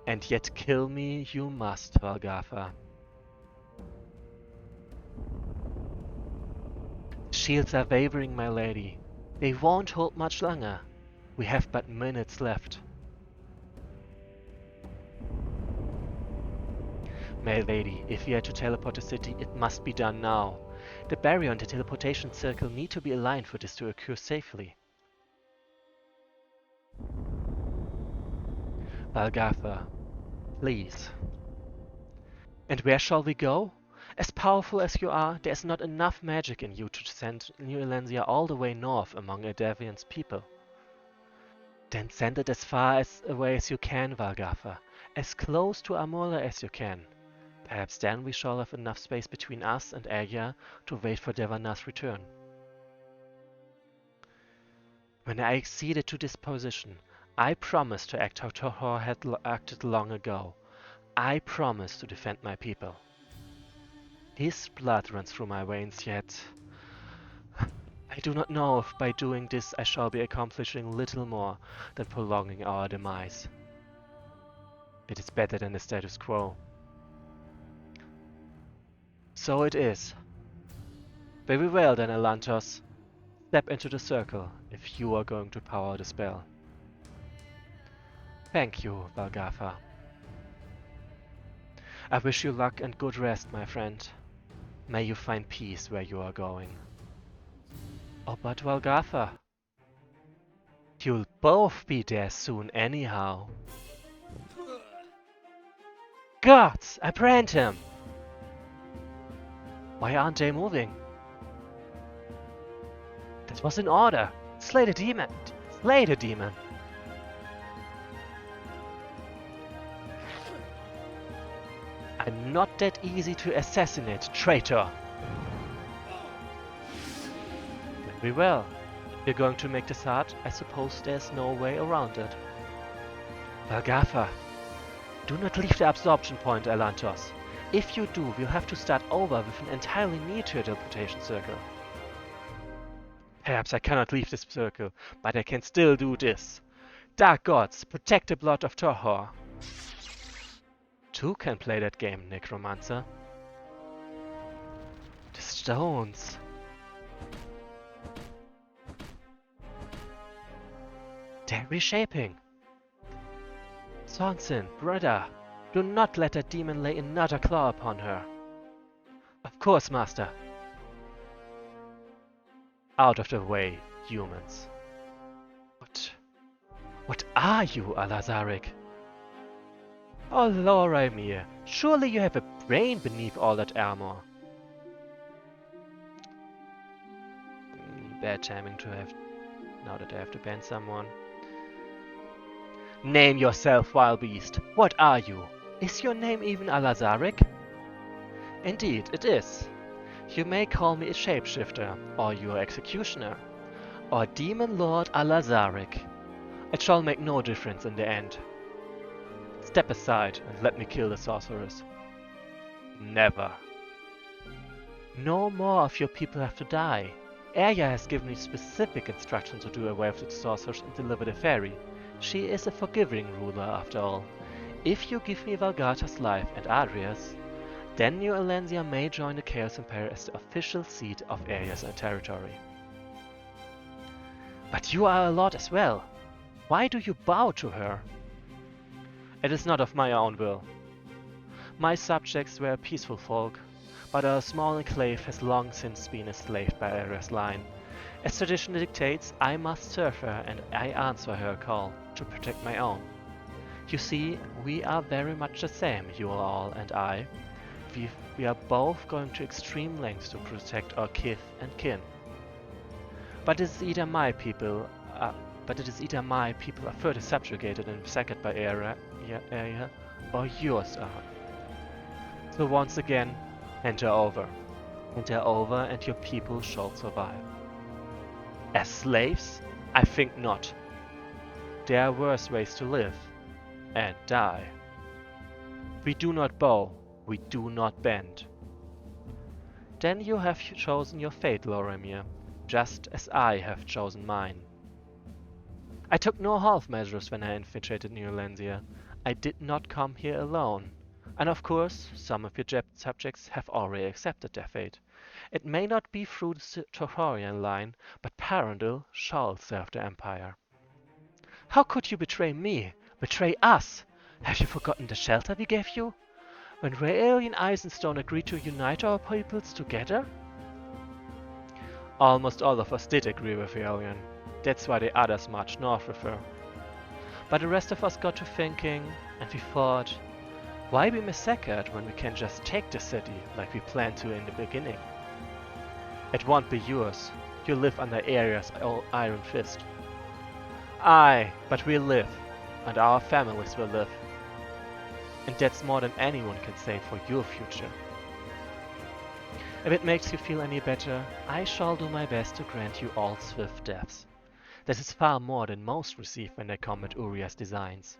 And yet kill me you must, Valgatha. Shields are wavering, my lady. They won't hold much longer. We have but minutes left. My lady, if we are to teleport the city, it must be done now. The barrier and the teleportation circle need to be aligned for this to occur safely. Valgatha, please. And where shall we go? As powerful as you are, there is not enough magic in you to send New Elansia all the way north among Adavian's people. Then send it as far away as you can, Valgatha, as close to Amola as you can. Perhaps then we shall have enough space between us and Agia to wait for Devana's return. When I acceded to this position, I promised to act how Tohor had acted long ago. I promised to defend my people. His blood runs through my veins, yet I do not know if by doing this I shall be accomplishing little more than prolonging our demise. It is better than the status quo. So it is. Very well then, Elantos. Step into the circle if you are going to power the spell. Thank you, Valgatha. I wish you luck and good rest, my friend. May you find peace where you are going. Oh, but Valgatha, you'll both be there soon anyhow. Gods, I brand him! Why aren't they moving? That was an order. Slay the demon! Slay the demon! I'm not that easy to assassinate, traitor! Very well. If you're going to make this hard, I suppose there's no way around it. Valgatha, do not leave the absorption point, Elantos. If you do, we'll have to start over with an entirely new teleportation circle. Perhaps I cannot leave this circle, but I can still do this. Dark gods, protect the blood of Torhor. Two can play that game, Necromancer. The stones. They're reshaping. Sonsin, brother, do not let that demon lay another claw upon her. Of course, master. Out of the way, humans. What are you, Alazarik? Oh, Loraimir, surely you have a brain beneath all that armor. Bad timing to have, now that I have to ban someone. Name yourself, wild beast. What are you? Is your name even Alazarik? Indeed, it is. You may call me a shapeshifter, or your executioner, or demon lord Alazarik. It shall make no difference in the end. Step aside and let me kill the sorceress. Never. No more of your people have to die. Arya has given me specific instructions to do away with the sorceress and deliver the fairy. She is a forgiving ruler after all. If you give me Valgatha's life and Adria's, then New Alencia may join the Chaos Empire as the official seat of Arya's territory. But you are a lord as well. Why do you bow to her? It is not of my own will. My subjects were a peaceful folk, but our small enclave has long since been enslaved by Arya's line. As tradition dictates, I must serve her and I answer her call to protect my own. You see, we are very much the same, you all and I. We are both going to extreme lengths to protect our kith and kin. But it is either my people are further subjugated and massacred by Arya, or yours are. So once again, enter over. Enter over and your people shall survive. As slaves? I think not. There are worse ways to live and die. We do not bow, we do not bend. Then you have chosen your fate, Loraimir, just as I have chosen mine. I took no half measures when I infiltrated New Alencia. I did not come here alone. And of course, some of your subjects have already accepted their fate. It may not be through the Torhorian line, but Parandil shall serve the Empire. How could you betray me? Betray us? Have you forgotten the shelter we gave you? When Raelian Eisenstone agreed to unite our peoples together? Almost all of us did agree with Raelian. That's why the others marched north with her. But the rest of us got to thinking, and we thought, why be massacred when we can just take the city like we planned to in the beginning? It won't be yours. You live under Arya's iron fist. Aye, but we'll live, and our families will live. And that's more than anyone can say for your future. If it makes you feel any better, I shall do my best to grant you all swift deaths. This is far more than most receive when they combat Uriah's designs.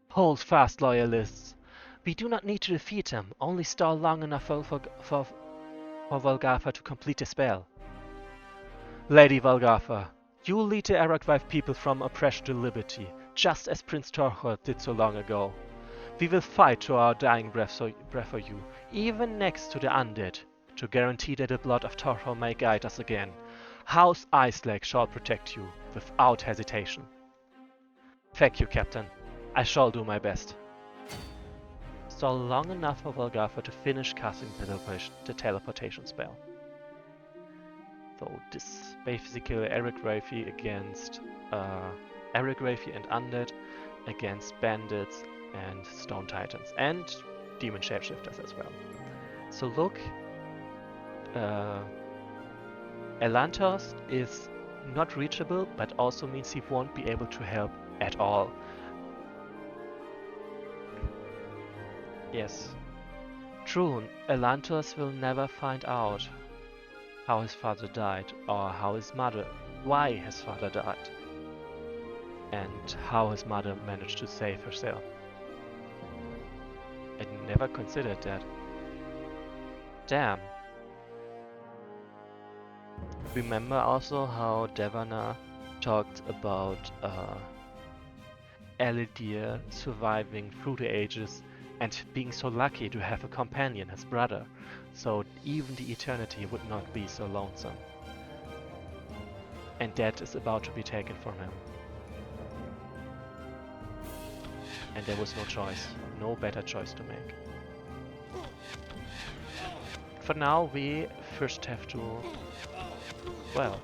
Hold fast, loyalists. We do not need to defeat him, only stall long enough for Valgatha to complete the spell. Lady Valgatha, you will lead the Arakvive people from oppression to liberty, just as Prince Torhor did so long ago. We will fight to our dying breath for you, even next to the undead, to guarantee that the blood of Torhor may guide us again. House Icelake shall protect you without hesitation. Thank you, Captain. I shall do my best. Stall long enough for Valgarfa to finish casting the teleportation spell. So this basically Eric Rafey against Eric Rafey and Undead against Bandits and Stone Titans and Demon Shapeshifters as well. So look, Elantos is not reachable, but also means he won't be able to help at all. Yes. True, Elantos will never find out how his father died, or how his mother, why his father died, and how his mother managed to save herself. I never considered that. Damn. Remember also how Devana talked about Elidir surviving through the ages and being so lucky to have a companion, his brother, so even the eternity would not be so lonesome. And that is about to be taken from him. And there was no choice, no better choice to make. For now, we first have to, well,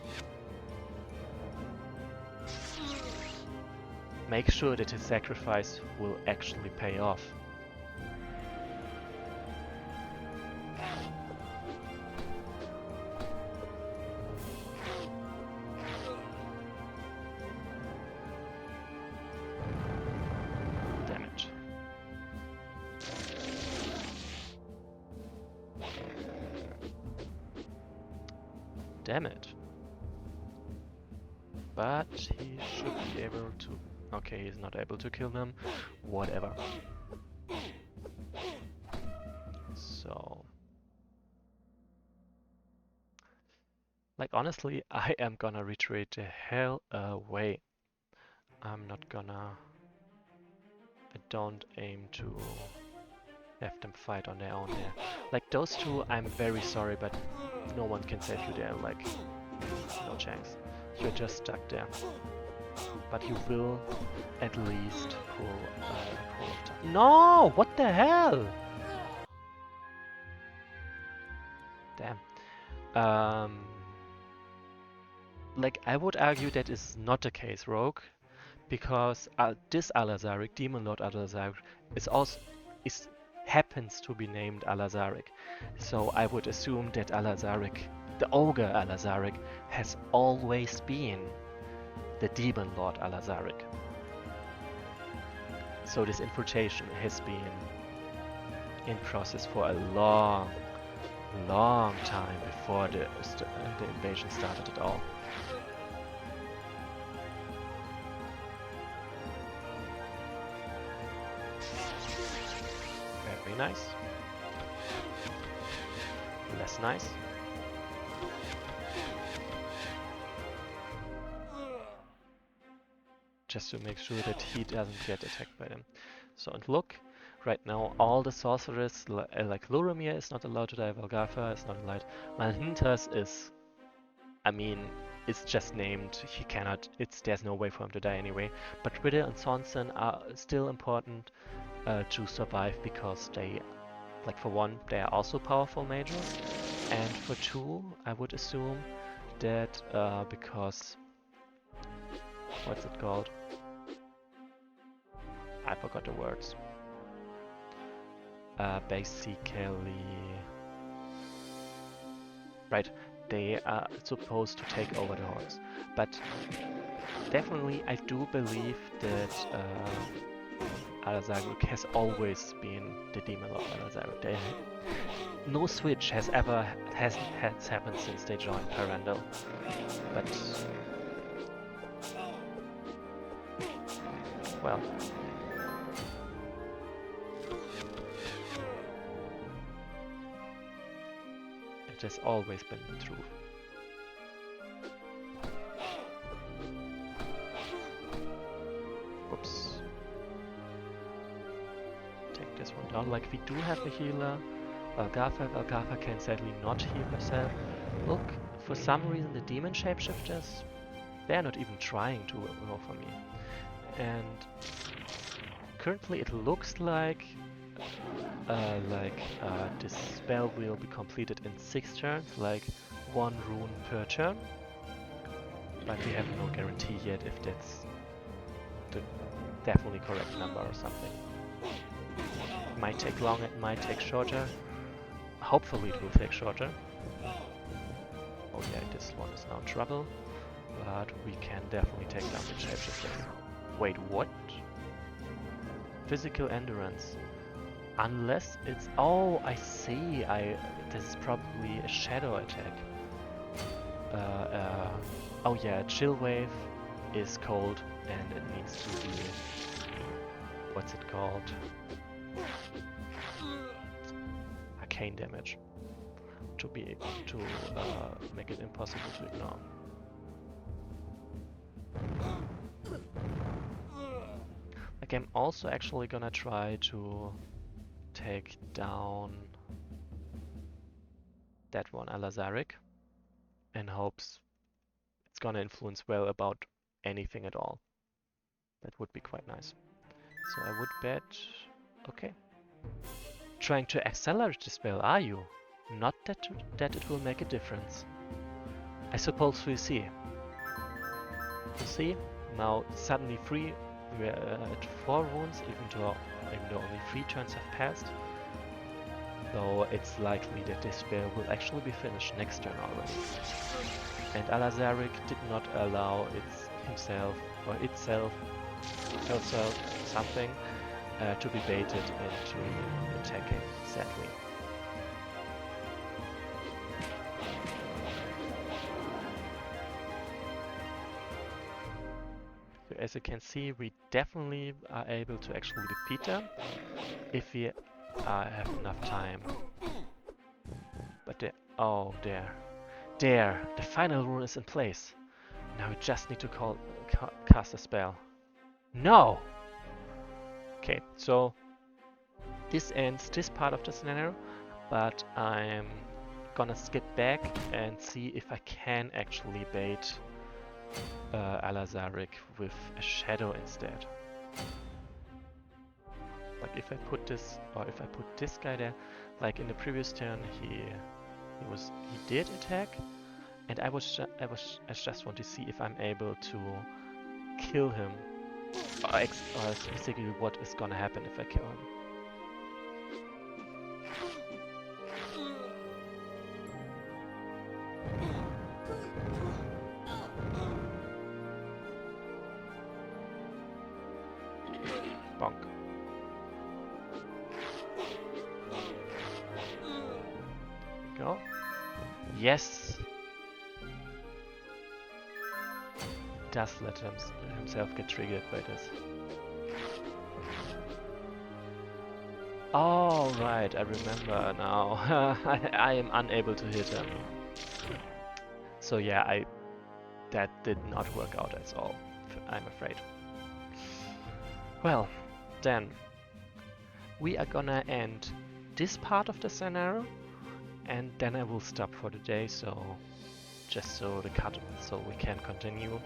make sure that his sacrifice will actually pay off. Damn it. But he should be able to... Okay, he's not able to kill them. Whatever. So... Like, honestly, I am gonna retreat the hell away. I'm not gonna... I don't aim to have them fight on their own there. Like, those two, I'm very sorry, but no one can save you there, like, no chance. You're just stuck there. But you will at least pull of time. No! What the hell? Damn. Like, I would argue that is not the case, Rogue, because this Alazaric, Demon Lord Alazaric, happens to be named Alazaric. So I would assume that Alazaric, the Ogre Alazaric, has always been the Demon Lord Alazaric. So this infiltration has been in process for a long time before the invasion started at all. Very nice. Less nice. Just to make sure that he doesn't get attacked by them. So, and look, right now all the sorcerers, like Luromir is not allowed to die, Valgarfa is not allowed, Malhintas is, I mean, it's just named, he cannot, there's no way for him to die anyway. But Ritter and Sonsen are still important to survive because they, like for one, they are also powerful mages, and for two, I would assume that because, what's it called? I forgot the words. Basically, right, they are supposed to take over the hordes, but definitely I do believe that Alazaric has always been the Demon Lord Alazaric. No switch has happened since they joined Parandel, but well. It has always been the truth. Whoops. Take this one down. Like, we do have a healer. Valgarfa can sadly not heal herself. Look, for some reason the demon shapeshifters, they're not even trying to go for me. And currently it looks like this spell will be completed in 6 turns, like 1 rune per turn. But we have no guarantee yet if that's the definitely correct number or something. It might take long, it might take shorter. Hopefully it will take shorter. Oh yeah, this one is now in trouble. But we can definitely take down the shapeshifters. Wait, what? Physical endurance. Unless it's... Oh, I see. This is probably a shadow attack. Oh yeah, chill wave is cold and it needs to be... What's it called? Arcane damage. To be able to make it impossible to ignore. Like I'm also actually gonna try to take down that one, Alazaric, in hopes it's gonna influence well about anything at all. That would be quite nice. So I would bet... Okay. Trying to accelerate the spell, are you? Not that it will make a difference. I suppose we'll see. You see, now suddenly 3, we're at 4 runes, even though only 3 turns have passed. Though it's likely that this spell will actually be finished next turn already. And Alazaric did not allow itself, something, to be baited into attacking, sadly. So as you can see, we definitely are able to actually defeat them if we have enough time. But there, the final rune is in place. Now we just need to cast a spell. No! Okay, so this ends this part of the scenario, but I'm gonna skip back and see if I can actually bait Alazaric with a shadow instead. Like if I put this guy there, like in the previous turn he did attack, and I just want to see if I'm able to kill him, or specifically what is gonna happen if I kill him. Bonk. Go. Yes. Does let himself get triggered by this. Oh right, I remember now. I am unable to hit him. So yeah, that did not work out at all, I'm afraid. Well, then we are gonna end this part of the scenario, and then I will stop for the day. So just so we can continue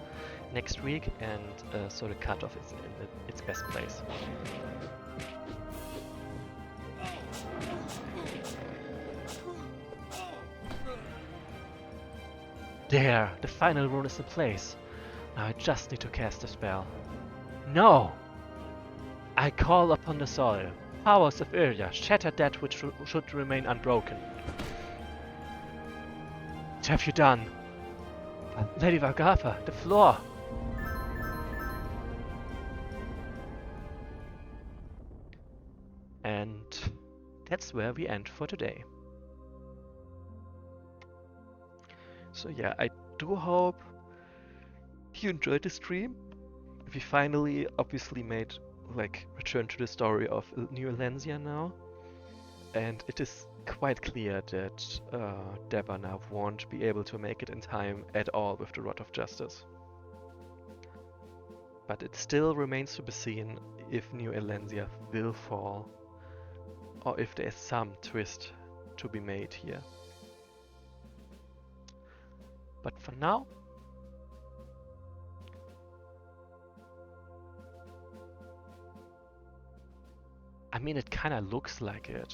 next week, and so the cutoff is in its best place. There, the final rune is in place. Now I just need to cast a spell. No! I call upon the soil. Powers of Ilya, shatter that which should remain unbroken. What have you done? Lady Vargava, the floor! And that's where we end for today. So yeah, I do hope you enjoyed the stream. We finally obviously made return to the story of New Alencia now. And it is quite clear that Debana won't be able to make it in time at all with the Rod of Justice. But it still remains to be seen if New Alencia will fall, or if there is some twist to be made here. for now. I mean, it kind of looks like it.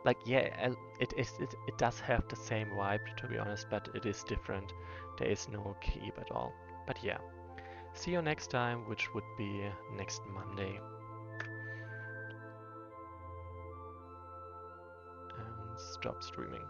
Like, yeah, it does have the same vibe, to be honest, but it is different. There is no keep at all. But yeah, see you next time, which would be next Monday. And stop streaming.